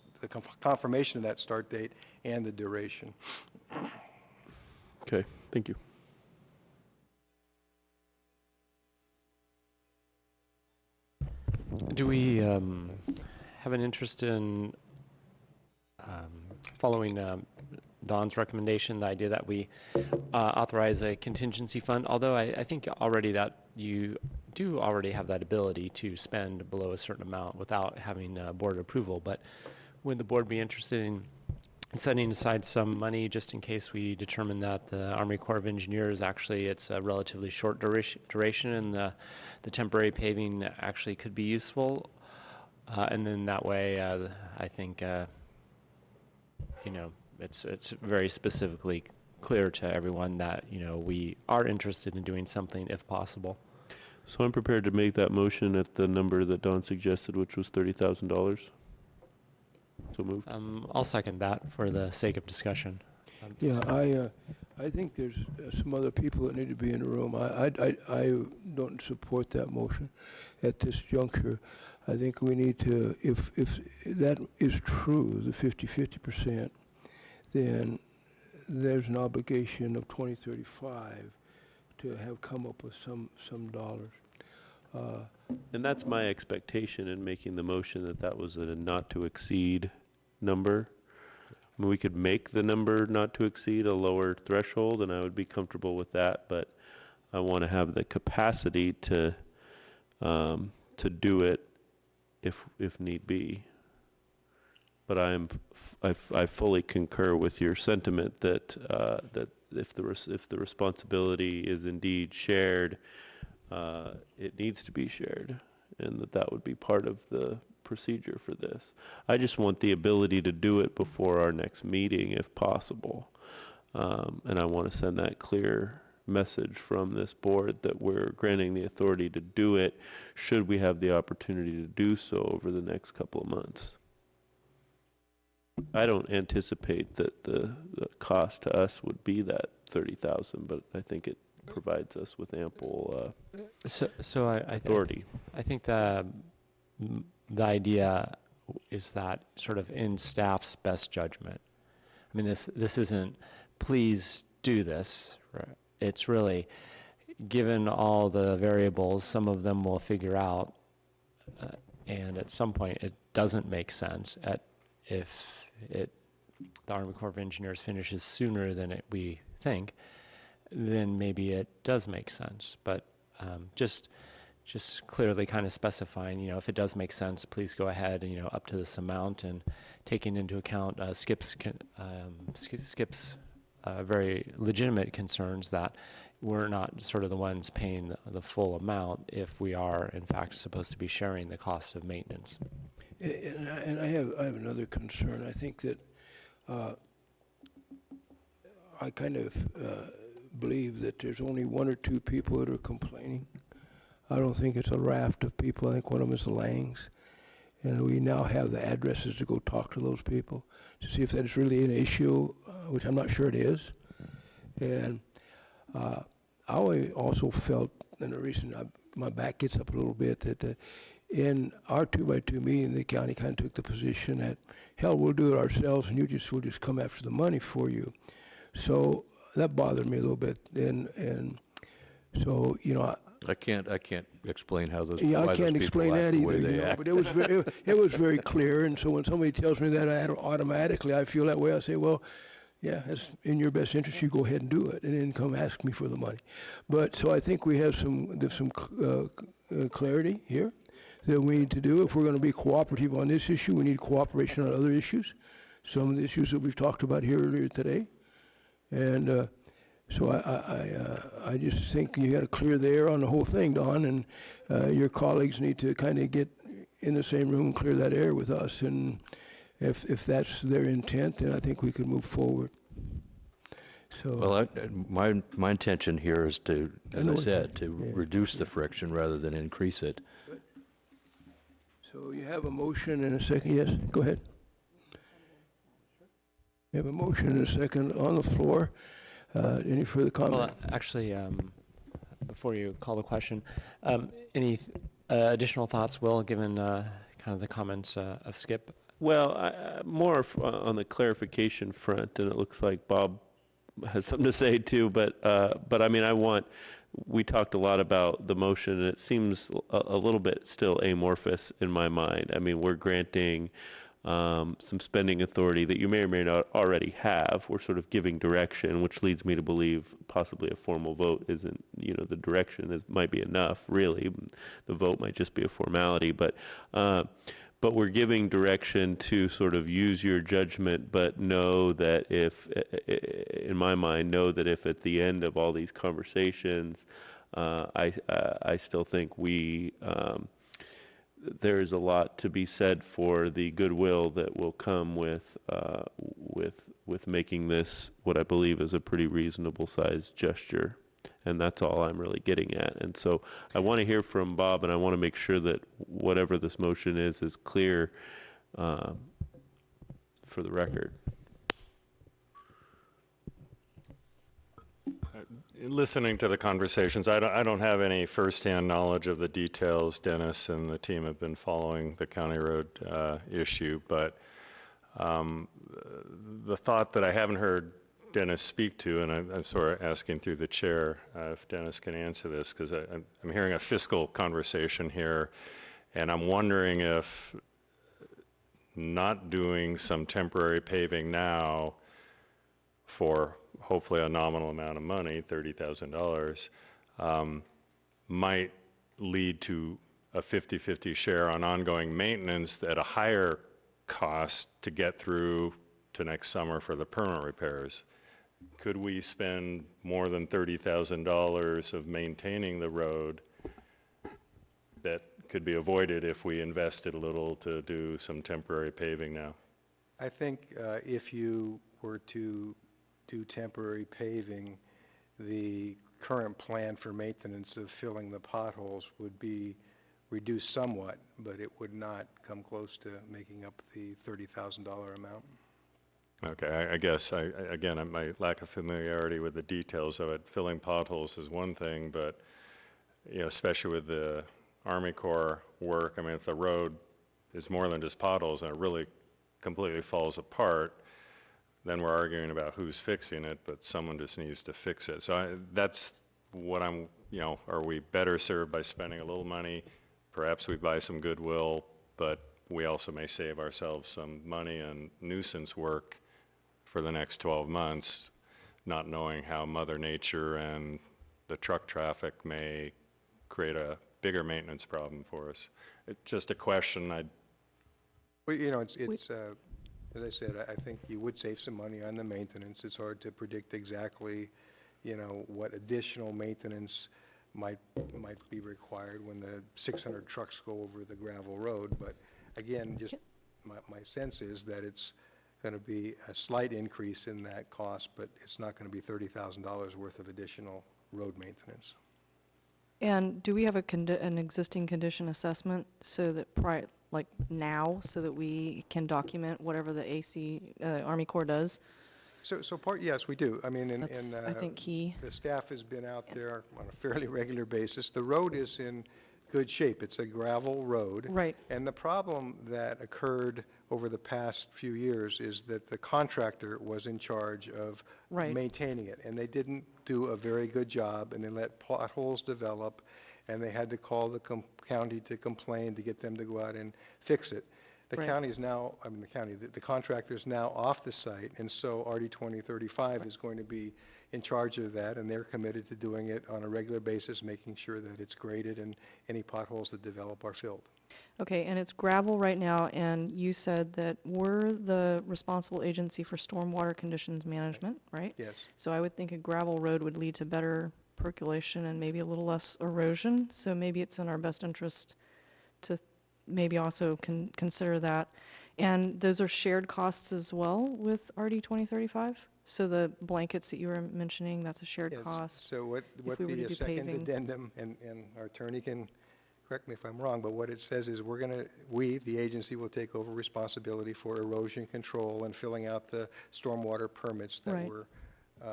confirmation of that start date and the duration. Okay, thank you. Do we have an interest in following Don's recommendation, the idea that we authorize a contingency fund? Although I think already that you do already have that ability to spend below a certain amount without having board approval. But would the board be interested in setting aside some money just in case we determine that the Army Corps of Engineers actually it's a relatively short duration and the temporary paving actually could be useful? And then that way, I think, you know, it's very specifically clear to everyone that, you know, we are interested in doing something if possible. So I'm prepared to make that motion at the number that Don suggested, which was $30,000. So moved. I'll second that for the sake of discussion. Yeah, I think there's some other people that need to be in the room. I don't support that motion at this juncture. I think we need to, if that is true, the 50-50%, then there's an obligation of 2035 to have come up with some dollars. And that's my expectation in making the motion, that that was a not to exceed number. I mean, we could make the number not to exceed a lower threshold, and I would be comfortable with that, but I want to have the capacity to do it if need be. But I fully concur with your sentiment that that if the responsibility is indeed shared, it needs to be shared, and that would be part of the procedure for this. I just want the ability to do it before our next meeting if possible, and I want to send that clear message from this board that we're granting the authority to do it should we have the opportunity to do so over the next couple of months. I don't anticipate that the cost to us would be that 30,000, but I think it provides us with ample So I authority. I think the idea is that sort of in staff's best judgment. I mean, this isn't, please do this. Right? It's really, given all the variables, some of them we'll figure out, and at some point it doesn't make sense if the Army Corps of Engineers finishes sooner than we think, then maybe it does make sense. But just clearly kind of specifying, you know, if it does make sense, please go ahead and, you know, up to this amount, and taking into account Skip's very legitimate concerns that we're not sort of the ones paying the full amount if we are in fact supposed to be sharing the cost of maintenance. And I have another concern. I think that I kind of believe that there's only one or two people that are complaining. I don't think it's a raft of people. I think one of them is the Langs. And we now have the addresses to go talk to those people to see if that is really an issue, which I'm not sure it is. And I also felt, and the reason my back gets up a little bit, that in our 2x2 meeting, the county kind of took the position that, hell, we'll do it ourselves, and we'll just come after the money for you. So that bothered me a little bit. And so, you know, I can't explain how those. yeah, why I those can't people explain act that the either. way they You know, act. but it was very clear. And so when somebody tells me that, automatically I feel that way. I say, well, yeah, it's in your best interest. You go ahead and do it, and then come ask me for the money. But so I think we have some clarity here that we need to do. If we're going to be cooperative on this issue, we need cooperation on other issues. Some of the issues that we've talked about here earlier today, and. So I just think you got to clear the air on the whole thing, Don, and your colleagues need to kind of get in the same room and clear that air with us. And if that's their intent, then I think we could move forward. So Well, my intention here is to, as I said, to yeah. reduce the friction rather than increase it. So you have a motion and a second. Yes, go ahead. You have a motion and a second on the floor. Any further comment? Well, actually, before you call the question, any additional thoughts, Will, given kind of the comments of Skip? Well, more on the clarification front, and it looks like Bob has something to say too. But I mean, we talked a lot about the motion, and it seems a little bit still amorphous in my mind. I mean, we're granting some spending authority that you may or may not already have. We're sort of giving direction, which leads me to believe possibly a formal vote isn't, the direction might be enough, really. The vote might just be a formality, but we're giving direction to sort of use your judgment, but know that if, in my mind, know that if at the end of all these conversations, I still think there's a lot to be said for the goodwill that will come with making this what I believe is a pretty reasonable sized gesture. And that's all I'm really getting at. And so I want to hear from Bob, and I want to make sure that whatever this motion is clear for the record. Listening to the conversations, I don't have any firsthand knowledge of the details. Dennis and the team have been following the county road issue, but the thought that I haven't heard Dennis speak to, and I'm sort of asking through the chair if Dennis can answer this, because I'm hearing a fiscal conversation here, and I'm wondering if not doing some temporary paving now for hopefully a nominal amount of money, $30,000, might lead to a 50-50 share on ongoing maintenance at a higher cost to get through to next summer for the permanent repairs. Could we spend more than $30,000 of maintaining the road that could be avoided if we invested a little to do some temporary paving now? I think if you were to do temporary paving, the current plan for maintenance of filling the potholes would be reduced somewhat, but it would not come close to making up the $30,000 amount. Okay, I guess, again, my lack of familiarity with the details of it, filling potholes is one thing, but, especially with the Army Corps work, I mean, if the road is more than just potholes and it really completely falls apart, then we're arguing about who's fixing it, but someone just needs to fix it. So that's what I'm, are we better served by spending a little money? Perhaps we buy some goodwill, but we also may save ourselves some money and nuisance work for the next 12 months, not knowing how Mother Nature and the truck traffic may create a bigger maintenance problem for us. It's just a question. Well, as I said, I think you would save some money on the maintenance. It's hard to predict exactly, what additional maintenance might be required when the 600 trucks go over the gravel road. But again, just my sense is that it's going to be a slight increase in that cost, but it's not going to be $30,000 worth of additional road maintenance. And do we have an existing condition assessment so that so that we can document whatever the Army Corps does? Yes, we do. I mean, That's, I think, key. The staff has been out there on a fairly regular basis. The road is in good shape. It's a gravel road. Right. And the problem that occurred over the past few years is that the contractor was in charge of maintaining it, and they didn't do a very good job, and they let potholes develop, and they had to call the county to complain to get them to go out and fix it. The county's now, the contractor's now off the site, and so RD 2035 is going to be in charge of that, and they're committed to doing it on a regular basis, making sure that it's graded and any potholes that develop are filled. Okay, and it's gravel right now, and you said that we're the responsible agency for stormwater conditions management, right? Yes. So I would think a gravel road would lead to better percolation and maybe a little less erosion, so maybe it's in our best interest to maybe also consider that. And those are shared costs as well with RD 2035? So the blankets that you were mentioning, that's a shared Yes. cost? So what we were to the do second paving. addendum, and our attorney can correct me if I'm wrong, but what it says is we, the agency, will take over responsibility for erosion control and filling out the stormwater permits that Right. we're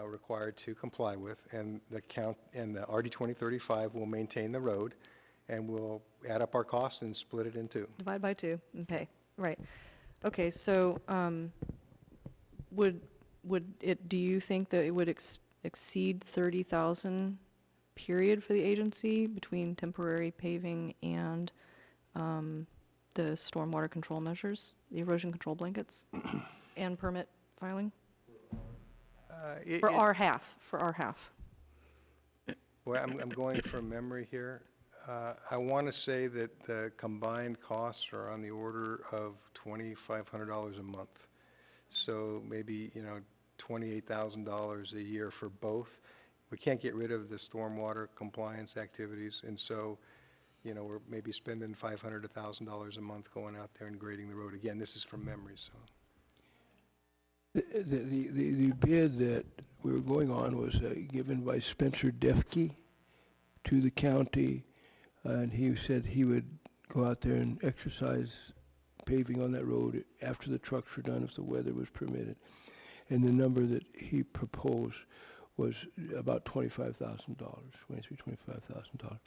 required to comply with, and the RD 2035 will maintain the road, and we'll add up our costs and split it in two. Divide by 2 and pay, right. Okay, so do you think that it would exceed $30,000 period for the agency between temporary paving and the stormwater control measures, the erosion control blankets, and permit filing? For our half, Well, I'm going from memory here. I want to say that the combined costs are on the order of $2,500 a month. So maybe, $28,000 a year for both. We can't get rid of the stormwater compliance activities, and so, we're maybe spending $500 to $1,000 a month going out there and grading the road. Again, this is from memory, so. The bid that we were going on was given by Spencer Defke to the county, and he said he would go out there and exercise paving on that road after the trucks were done if the weather was permitted. And the number that he proposed was about $25,000, $25,000.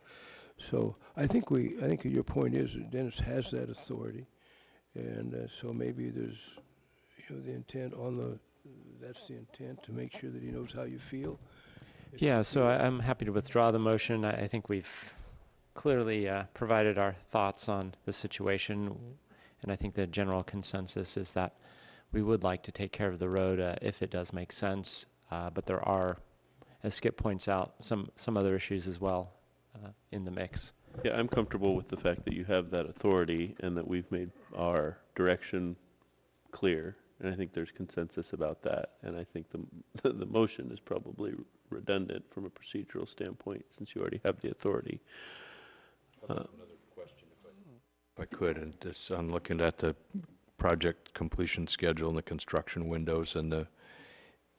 So I think your point is that Dennis has that authority, and so maybe there's the intent that's the intent, to make sure that he knows how you feel. Yeah, so I'm happy to withdraw the motion. I think we've clearly provided our thoughts on the situation, and I think the general consensus is that we would like to take care of the road if it does make sense, but there are, as Skip points out, some other issues as well in the mix. Yeah, I'm comfortable with the fact that you have that authority and that we've made our direction clear, and I think there's consensus about that. And I think the motion is probably redundant from a procedural standpoint, since you already have the authority. Another question, if I could, and this, I'm looking at the project completion schedule and the construction windows, and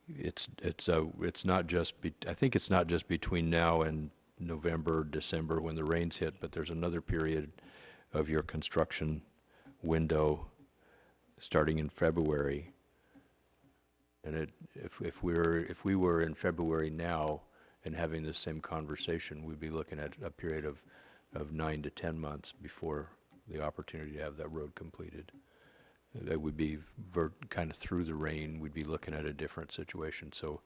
it's not just I think it's not just between now and November, December when the rains hit, but there's another period of your construction window starting in February. And if we were in February now and having this same conversation, we'd be looking at a period of 9 to 10 months before the opportunity to have that road completed. That would be kind of through the rain. We'd be looking at a different situation. So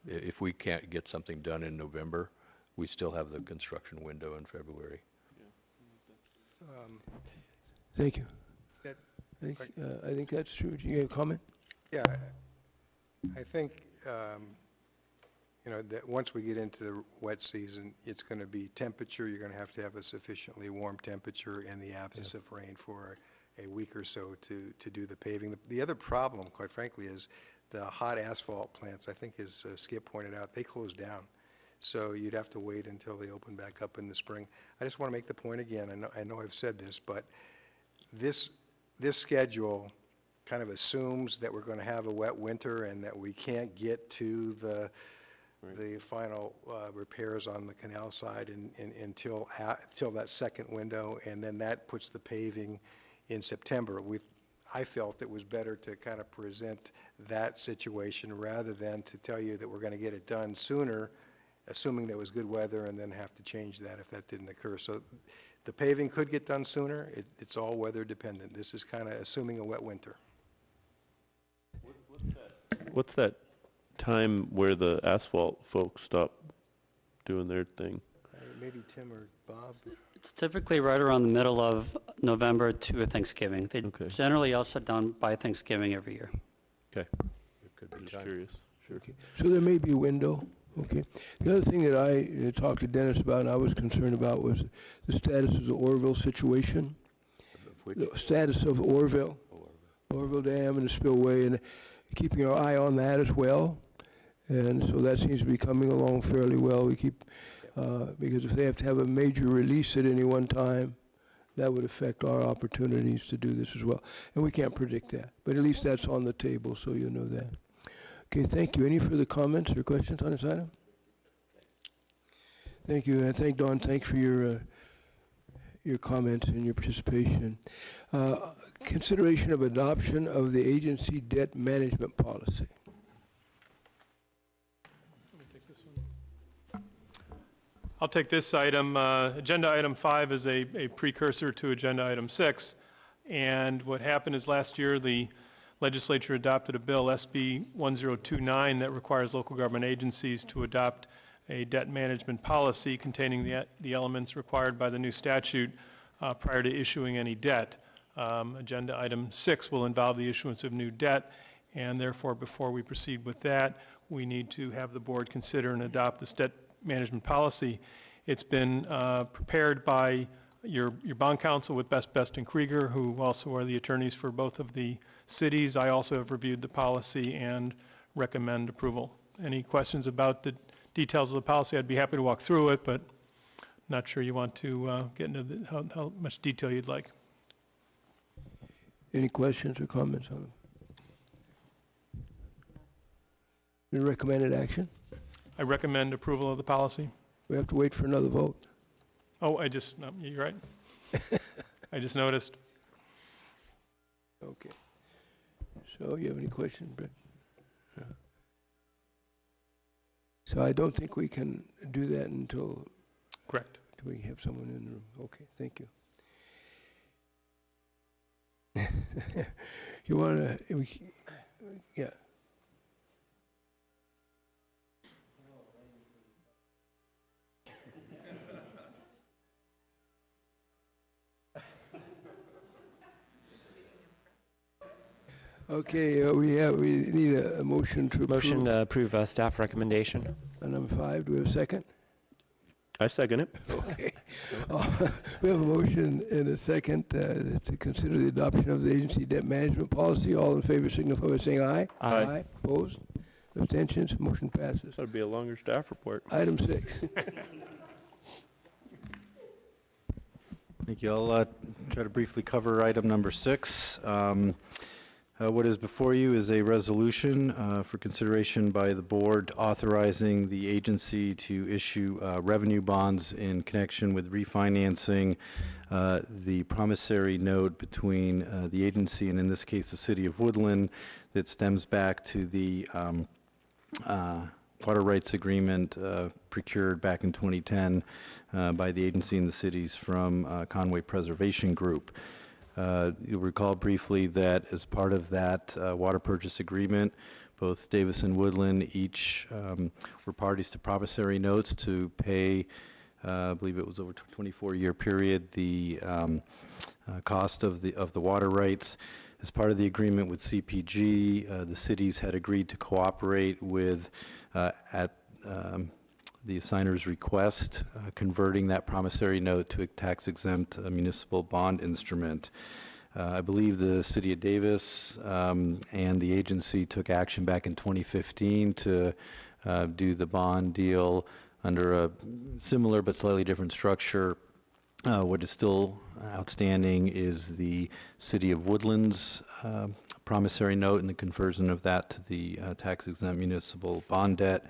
if we can't get something done in November, we still have the construction window in February. Thank you. I think that's true. Do you have a comment? Yeah, I think, that once we get into the wet season, it's going to be temperature. You're going to have a sufficiently warm temperature in the absence of rain for a week or so to do the paving. The other problem, quite frankly, is the hot asphalt plants. I think, as Skip pointed out, they close down. So you'd have to wait until they open back up in the spring. I just want to make the point again. I know I've said this, but this schedule kind of assumes that we're going to have a wet winter and that we can't get to the final repairs on the canal side until that second window, and then that puts the paving in September. I felt it was better to kind of present that situation rather than to tell you that we're going to get it done sooner, assuming there was good weather, and then have to change that if that didn't occur. So the paving could get done sooner. It's all weather dependent. This is kind of assuming a wet winter. What's that time where the asphalt folks stop doing their thing? Maybe Tim or Bob? It's typically right around the middle of November to Thanksgiving. They Okay. generally all shut down by Thanksgiving every year. Okay, It could be just time. curious. Sure. Okay. So there may be a window. Okay. The other thing that I talked to Dennis about and I was concerned about was the status of the Orville situation. The status of Orville Dam and the spillway, and keeping our eye on that as well. And so that seems to be coming along fairly well. We keep, because if they have to have a major release at any one time, that would affect our opportunities to do this as well. And we can't predict that, but at least that's on the table, so you know that. Okay, thank you. Any further comments or questions on this item? Thank you, and thank Don. Thanks for your comments and your participation. Consideration of adoption of the agency debt management policy. I'll take this item. Agenda item 5 is a precursor to agenda item 6. And what happened is last year the legislature adopted a bill, SB 1029, that requires local government agencies to adopt a debt management policy containing the elements required by the new statute prior to issuing any debt. Agenda item 6 will involve the issuance of new debt, and therefore, before we proceed with that, we need to have the board consider and adopt this debt management policy. It's been prepared by your bond counsel with Best and Krieger, who also are the attorneys for both of the cities. I also have reviewed the policy and recommend approval. Any questions about the details of the policy? I'd be happy to walk through it, but not sure you want to get into how much detail you'd like. Any questions or comments on it? Any recommended action? I recommend approval of the policy. We have to wait for another vote. Oh, you're right. I just noticed. Okay. So you have any questions, Brett? No. So I don't think we can do that until Correct. we have someone in the room. Okay, thank you. You want to, yeah. Okay, we need a motion to approve. Motion to approve staff recommendation. On number 5, do we have a second? I second it. Okay. We have a motion and a second to consider the adoption of the agency debt management policy. All in favor signify by saying aye. Aye. Opposed? Abstentions? Motion passes. That'd be a longer staff report. Item 6. Thank you. I'll try to briefly cover item number 6. What is before you is a resolution for consideration by the board authorizing the agency to issue revenue bonds in connection with refinancing the promissory note between the agency and, in this case, the City of Woodland, that stems back to the water rights agreement procured back in 2010 by the agency and the cities from Conway Preservation Group. You'll recall briefly that as part of that water purchase agreement, both Davis and Woodland each were parties to promissory notes to pay, I believe it was over a 24-year period, the cost of the water rights. As part of the agreement with CPG, the cities had agreed to cooperate with, at the assigner's request, converting that promissory note to a tax-exempt municipal bond instrument. I believe the City of Davis and the agency took action back in 2015 to do the bond deal under a similar but slightly different structure. What is still outstanding is the City of Woodland's promissory note and the conversion of that to the tax-exempt municipal bond debt.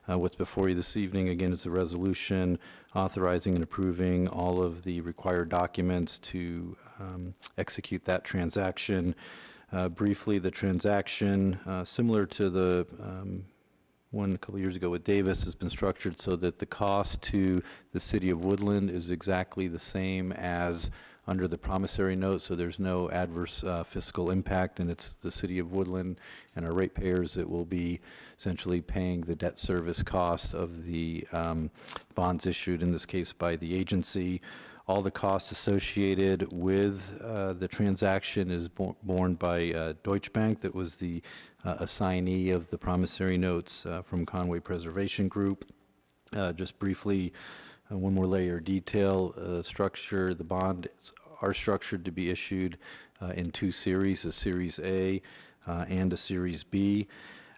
What's before you this evening, again, is a resolution authorizing and approving all of the required documents to execute that transaction. Briefly, the transaction, similar to the one a couple years ago with Davis, has been structured so that the cost to the City of Woodland is exactly the same as under the promissory note, so there's no adverse fiscal impact, and it's the City of Woodland and our ratepayers that will be essentially paying the debt service cost of the bonds issued, in this case by the agency. All the costs associated with the transaction is borne by Deutsche Bank, that was the assignee of the promissory notes from Conway Preservation Group. Just briefly, one more layer of detail, structure. The bonds are structured to be issued in 2 series, a Series A and a Series B.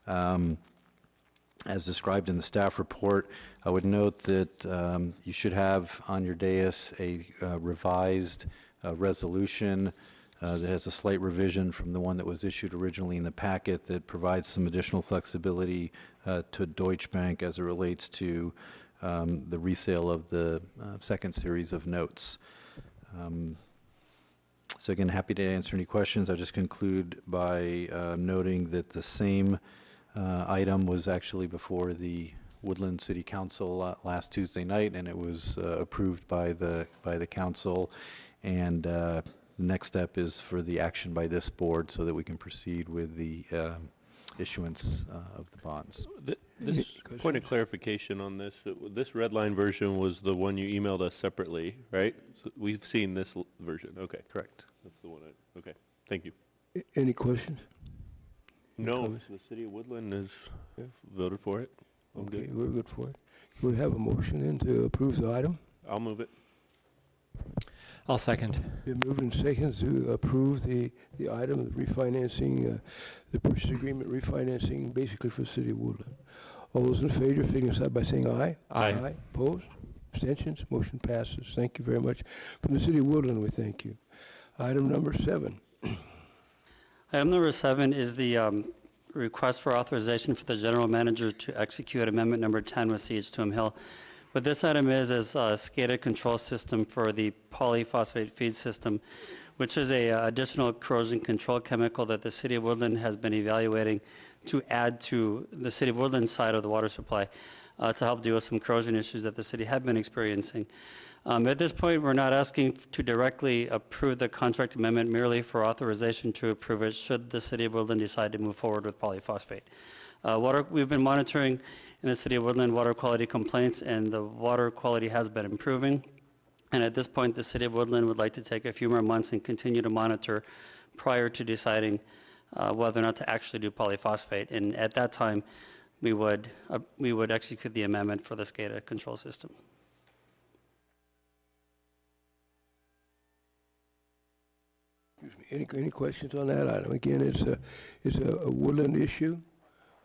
As described in the staff report, I would note that you should have on your dais a revised resolution that has a slight revision from the one that was issued originally in the packet that provides some additional flexibility to Deutsche Bank as it relates to the resale of the second series of notes. So again, happy to answer any questions. I'll just conclude by noting that the same item was actually before the Woodland City Council last Tuesday night, and it was approved by the council. And the next step is for the action by this board so that we can proceed with the issuance of the bonds. This Any point of questions? clarification on this, this red line version was the one you emailed us separately, right? So we've seen this version, okay. Correct. That's the one, okay, thank you. Any questions? Any No, comments? the city of Woodland has voted for it. I'm Okay, good. we're good for it. We have a motion then to approve the item. I'll move it. I'll second. Been moved and seconded to approve the item, the refinancing, the purchase agreement refinancing, basically for the city of Woodland. All those in favor, signify by saying aye. Aye. Opposed? Abstentions? Motion passes. Thank you very much. From the city of Woodland, we thank you. Item number 7. Item number 7 is the request for authorization for the general manager to execute amendment number 10 with CH2M Hill. What this item is a SCADA control system for the polyphosphate feed system, which is a additional corrosion control chemical that the city of Woodland has been evaluating to add to the city of Woodland side of the water supply to help deal with some corrosion issues that the city had been experiencing. At this point, we're not asking to directly approve the contract amendment, merely for authorization to approve it should the city of Woodland decide to move forward with polyphosphate. We've been monitoring in the city of Woodland water quality complaints, and the water quality has been improving. And at this point, the city of Woodland would like to take a few more months and continue to monitor prior to deciding whether or not to actually do polyphosphate. And at that time, we would execute the amendment for the SCADA control system. Any questions on that item? Again, it's a Woodland issue.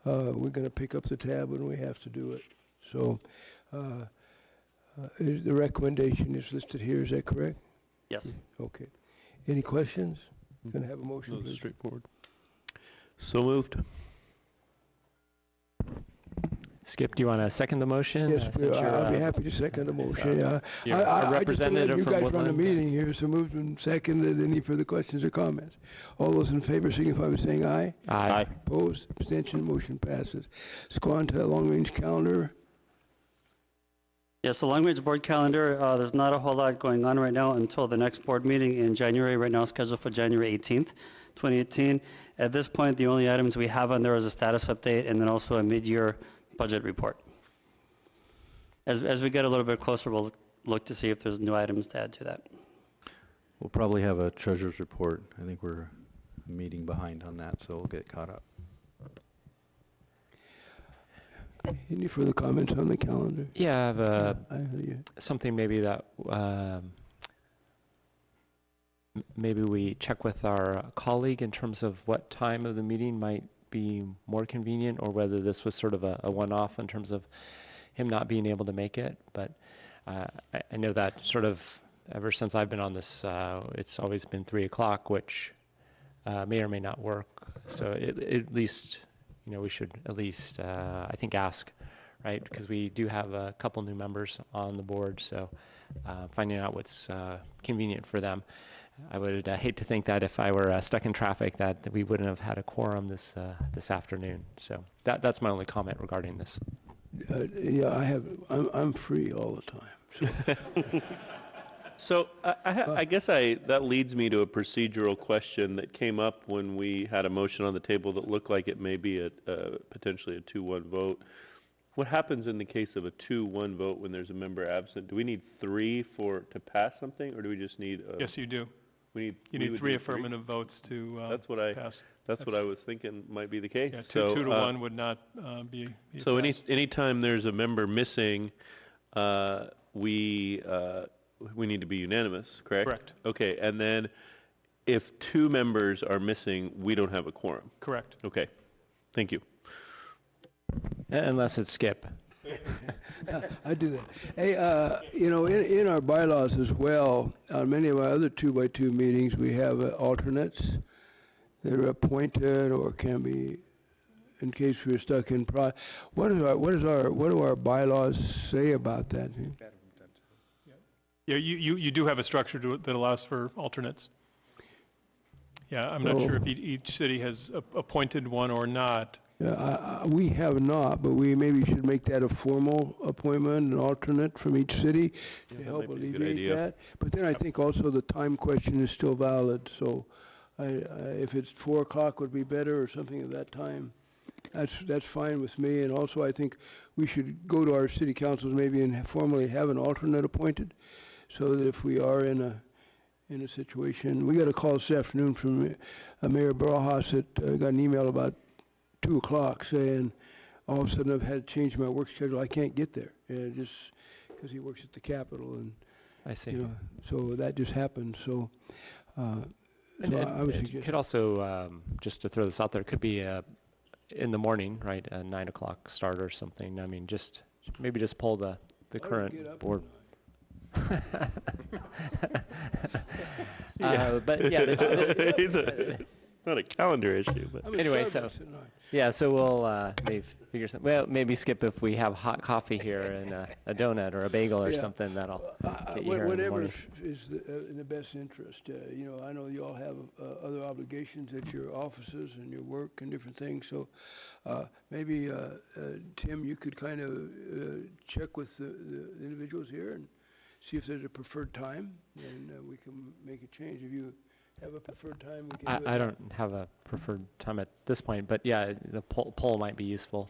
We're going to pick up the tab when we have to do it. So the recommendation is listed here. Is that correct? Yes. Okay. Any questions? Going to have a motion, No, please? straightforward. So moved. Skip, do you want to second the motion? Yes, Since you're, I'll be happy to second the motion. Yeah. you're I a just wanna let representative you from guys run the Woodland. meeting here, so moved and seconded. Any further questions or comments? All those in favor signify by saying aye. Aye. Opposed? Abstention? Motion passes. Let's go on to the long-range calendar. Yes, the long-range board calendar, there's not a whole lot going on right now until the next board meeting in January, right now scheduled for January 18th, 2018. At this point, the only items we have on there is a status update and then also a mid-year budget report. As we get a little bit closer, we'll look to see if there's new items to add to that. We'll probably have a treasurer's report. I think we're a meeting behind on that, so we'll get caught up. Any further comments on the calendar? Yeah, I have Yeah. something maybe that maybe we check with our colleague in terms of what time of the meeting might be more convenient, or whether this was sort of a one-off in terms of him not being able to make it. But I know that sort of ever since I've been on this, it's always been 3 o'clock, which may or may not work. So at least, you know, we should at least, I think, ask, right? Because we do have a couple new members on the board, so finding out what's convenient for them. I would hate to think that if I were stuck in traffic that we wouldn't have had a quorum this afternoon. So that's my only comment regarding this. Yeah, I'm free all the time. So. So I guess that leads me to a procedural question that came up when we had a motion on the table that looked like it may be potentially a 2-1 vote. What happens in the case of a 2-1 vote when there's a member absent? Do we need 3 to pass something, or do we just need? Yes, you do. You You need 3 affirmative votes to That's what pass. That's what I was thinking might be the case. Yeah, So, 2 to 1 would not be a So pass. anytime there's a member missing, we need to be unanimous, correct? Correct. Okay, and then if 2 members are missing, we don't have a quorum. Correct. Okay, thank you. Unless it's Skip. I do that. Hey, in our bylaws as well, on many of our other 2-by-2 meetings, we have alternates that are appointed or can be, in case we're stuck in what do our bylaws say about that? Yeah, you do have a structure that allows for alternates. Yeah, I'm not sure if each city has appointed one or not. We have not, but we maybe should make that a formal appointment, an alternate from each city to help might be a good alleviate idea. that. But then I think also the time question is still valid, so if it's 4 o'clock would be better or something at that time. That's fine with me, and also I think we should go to our city councils maybe and formally have an alternate appointed, so that if we are in a situation, we got a call this afternoon from Mayor Barajas that got an email about 2 o'clock saying, all of a sudden I've had to change my work schedule, I can't get there, just because he works at the Capitol, and, I see. you know, so that just happened, so, And I would it suggest. could also, just to throw this out there, it could be in the morning, right, a 9 o'clock start or something. I mean, maybe just pull the Get current up board. Yeah. But yeah, He's not a calendar issue, but. I'm at Anyway, Starbucks so- at 9. yeah, so we'll maybe figure something. Well, maybe skip if we have hot coffee here and a donut or a bagel or Yeah. something that'll get you here in the Whatever morning. is in the best interest. You know, I know you all have other obligations at your offices and your work and different things, so maybe, Tim, you could kind of check with the individuals here and see if there's a preferred time, and we can make a change. If you have a preferred time, we can do it. I don't have a preferred time at this point, but yeah, the poll might be useful,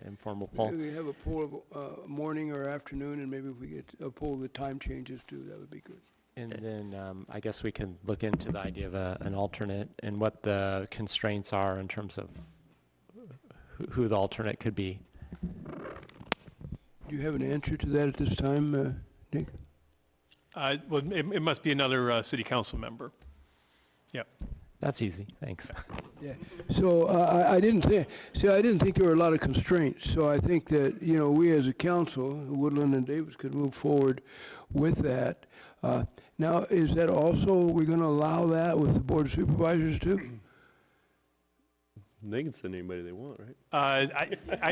informal poll. Maybe we have a poll of morning or afternoon, and maybe if we get a poll of the time changes too, that would be good. And then I guess we can look into the idea of an alternate and what the constraints are in terms of who the alternate could be. Do you have an answer to that at this time, Nick? Well, it must be another city council member. Yep. That's easy, thanks. Yeah, so I didn't think there were a lot of constraints, so I think that, you know, we as a council, Woodland and Davis, could move forward with that. Now, is that also, we're gonna allow that with the Board of Supervisors too? They can send anybody they want, right?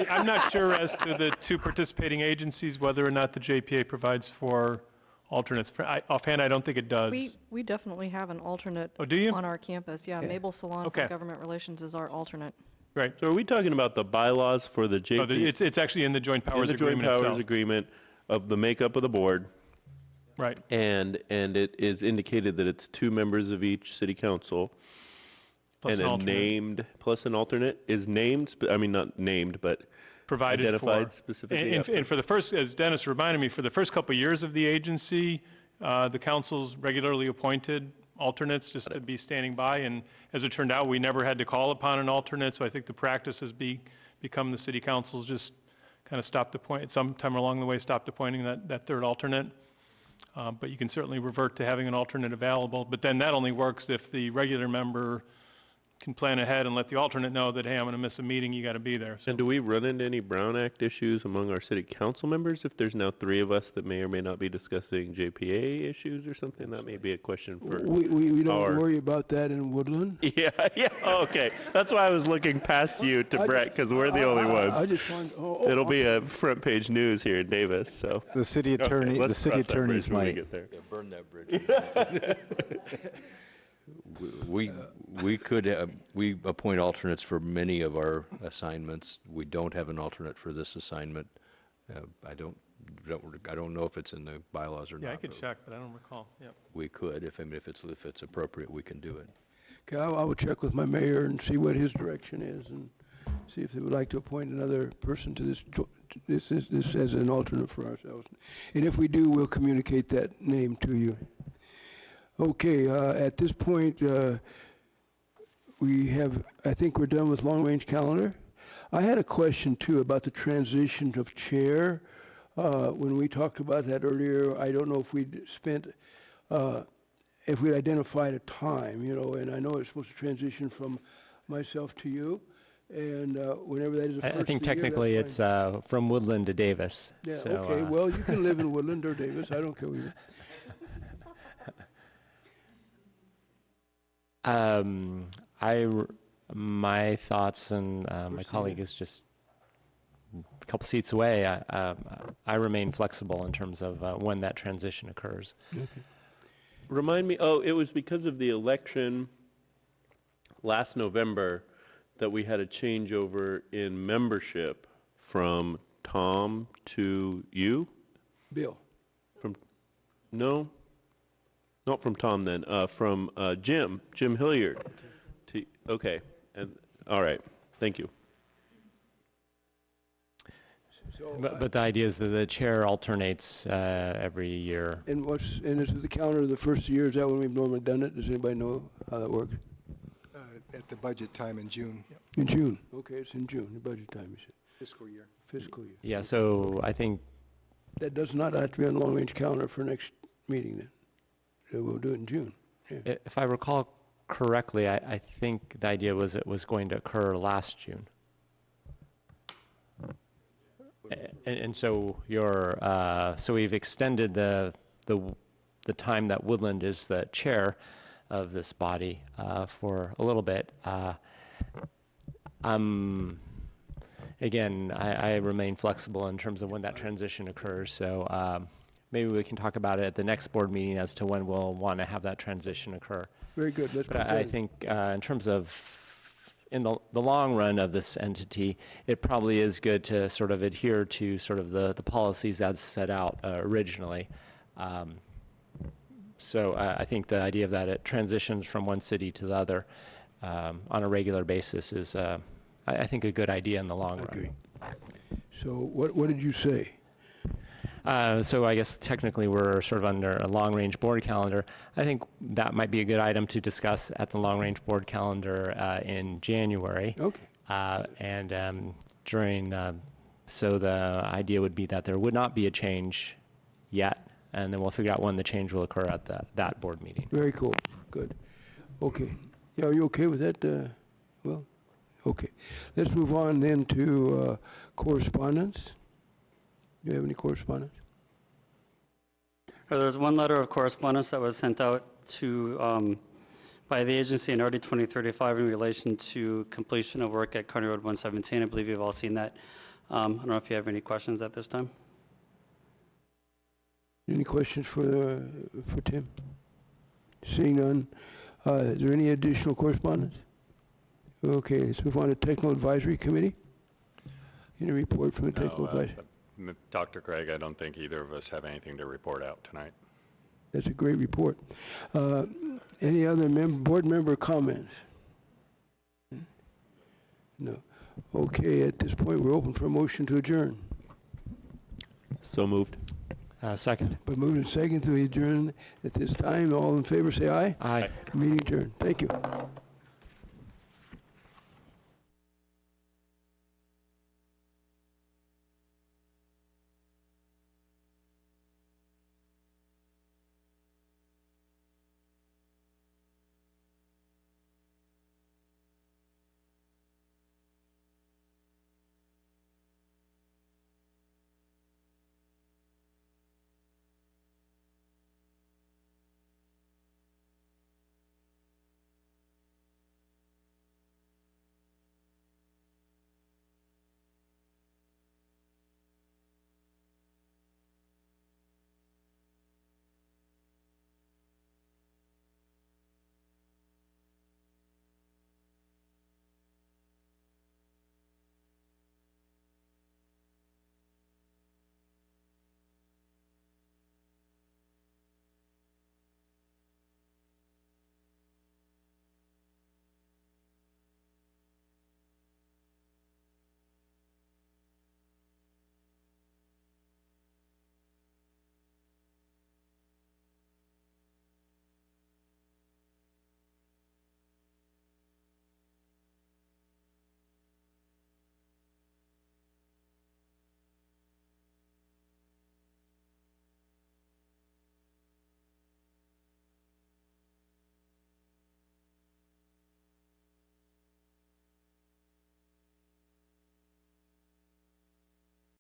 I'm not sure as to the two participating agencies, whether or not the JPA provides for alternates. Offhand, I don't think it does. We definitely have an alternate Oh, do you? on our campus. Yeah, Okay. Mabel Salon Okay. for Government Relations is our alternate. Right. So are we talking about the bylaws for the No, JP? it's actually in the joint powers in the Joint agreement Powers itself. Agreement of the makeup of the board, Right. and it is indicated that it's 2 members of each city council. Plus And an a alternate. named, plus an alternate is named, I mean, not named, but Provided identified for. specifically. And for the first, as Dennis reminded me, for the first couple of years of the agency, the councils regularly appointed alternates just to be standing by, and as it turned out, we never had to call upon an alternate, so I think the practice has become the city councils just kind of stopped sometime along the way, stopped appointing that third alternate. But you can certainly revert to having an alternate available, but then that only works if the regular member can plan ahead and let the alternate know that, hey, I'm going to miss a meeting, you got to be there. So And do we run into any Brown Act issues among our city council members if there's now 3 of us that may or may not be discussing JPA issues or something? That may be a question for. We don't our- worry about that in Woodland. Yeah, yeah, oh, okay. That's why I was looking past you to Brett, because we're the only I ones. just wanted, It'll be a front page news here in Davis, so. The city Okay, attorney, the let's city cross that bridge attorneys when we might. get there. Yeah, burn that bridge. We could, we appoint alternates for many of our assignments. We don't have an alternate for this assignment. I don't know if it's in the bylaws or not. yeah, I could but check, but I don't recall. Yep. We could, if it's appropriate, we can do it. Okay, I will check with my mayor and see what his direction is, and see if they would like to appoint another person to this as an alternate for ourselves. And if we do, we'll communicate that name to you. Okay, at this point, I think we're done with long-range calendar. I had a question too about the transition of chair. When we talked about that earlier, I don't know if we'd identified a time, you know, and I know it's supposed to transition from myself to you, and whenever that is the first I of the think year, technically that's it's from Woodland to Davis. fine. Yeah, so, okay, well, you can live in Woodland or Davis, I don't care either. My thoughts, and my colleague is just a couple seats away. I remain flexible in terms of when that transition occurs. Remind me, oh, it was because of the election last November that we had a changeover in membership from Tom to you? Bill, No, not from Tom then, from Jim Hilliard. Okay, and, all right, thank you. So, But the idea is that the chair alternates every year. and this is the calendar of the first year, is that when we've normally done it? Does anybody know how that works? At the budget time in June, In June, okay, it's in June, the budget time, you said, fiscal year. fiscal year. Yeah, so I think, That does not have to be on the long-range calendar for next meeting then. So we'll do it in June. if I recall correctly, I think the idea was it was going to occur last June. And so so we've extended the time that Woodland is the chair of this body for a little bit. Again, I remain flexible in terms of when that transition occurs, so maybe we can talk about it at the next board meeting as to when we'll want to have that transition occur. Very good, let's put But that I in. think in terms of, in the long run of this entity, it probably is good to sort of adhere to sort of the policies as set out originally. So I think the idea of that it transitions from one city to the other on a regular basis is, I think, a good idea in the long run. Agree. So what did you say? So I guess technically we're sort of under a long-range board calendar. I think that might be a good item to discuss at the long-range board calendar in January. Okay, And during, so the idea would be that there would not be a change yet, and then we'll figure out when the change will occur at that board meeting. very cool, good. Okay, yeah, are you okay with that, Will? Okay, let's move on then to correspondence. Do you have any correspondence? There's one letter of correspondence that was sent out to, by the agency in early 2035 in relation to completion of work at County Road 117. I believe you've all seen that. I don't know if you have any questions at this time. Any questions for Tim? Seeing none, is there any additional correspondence? Okay, let's move on to Technical Advisory Committee. Any report from the Technical Advisory? Dr. Craig, I don't think either of us have anything to report out tonight. That's a great report. Any other board member comments? No. Okay, at this point, we're open for a motion to adjourn. So moved. Second. But moving second to adjourn at this time, all in favor say aye. Aye. Meeting adjourned. Thank you.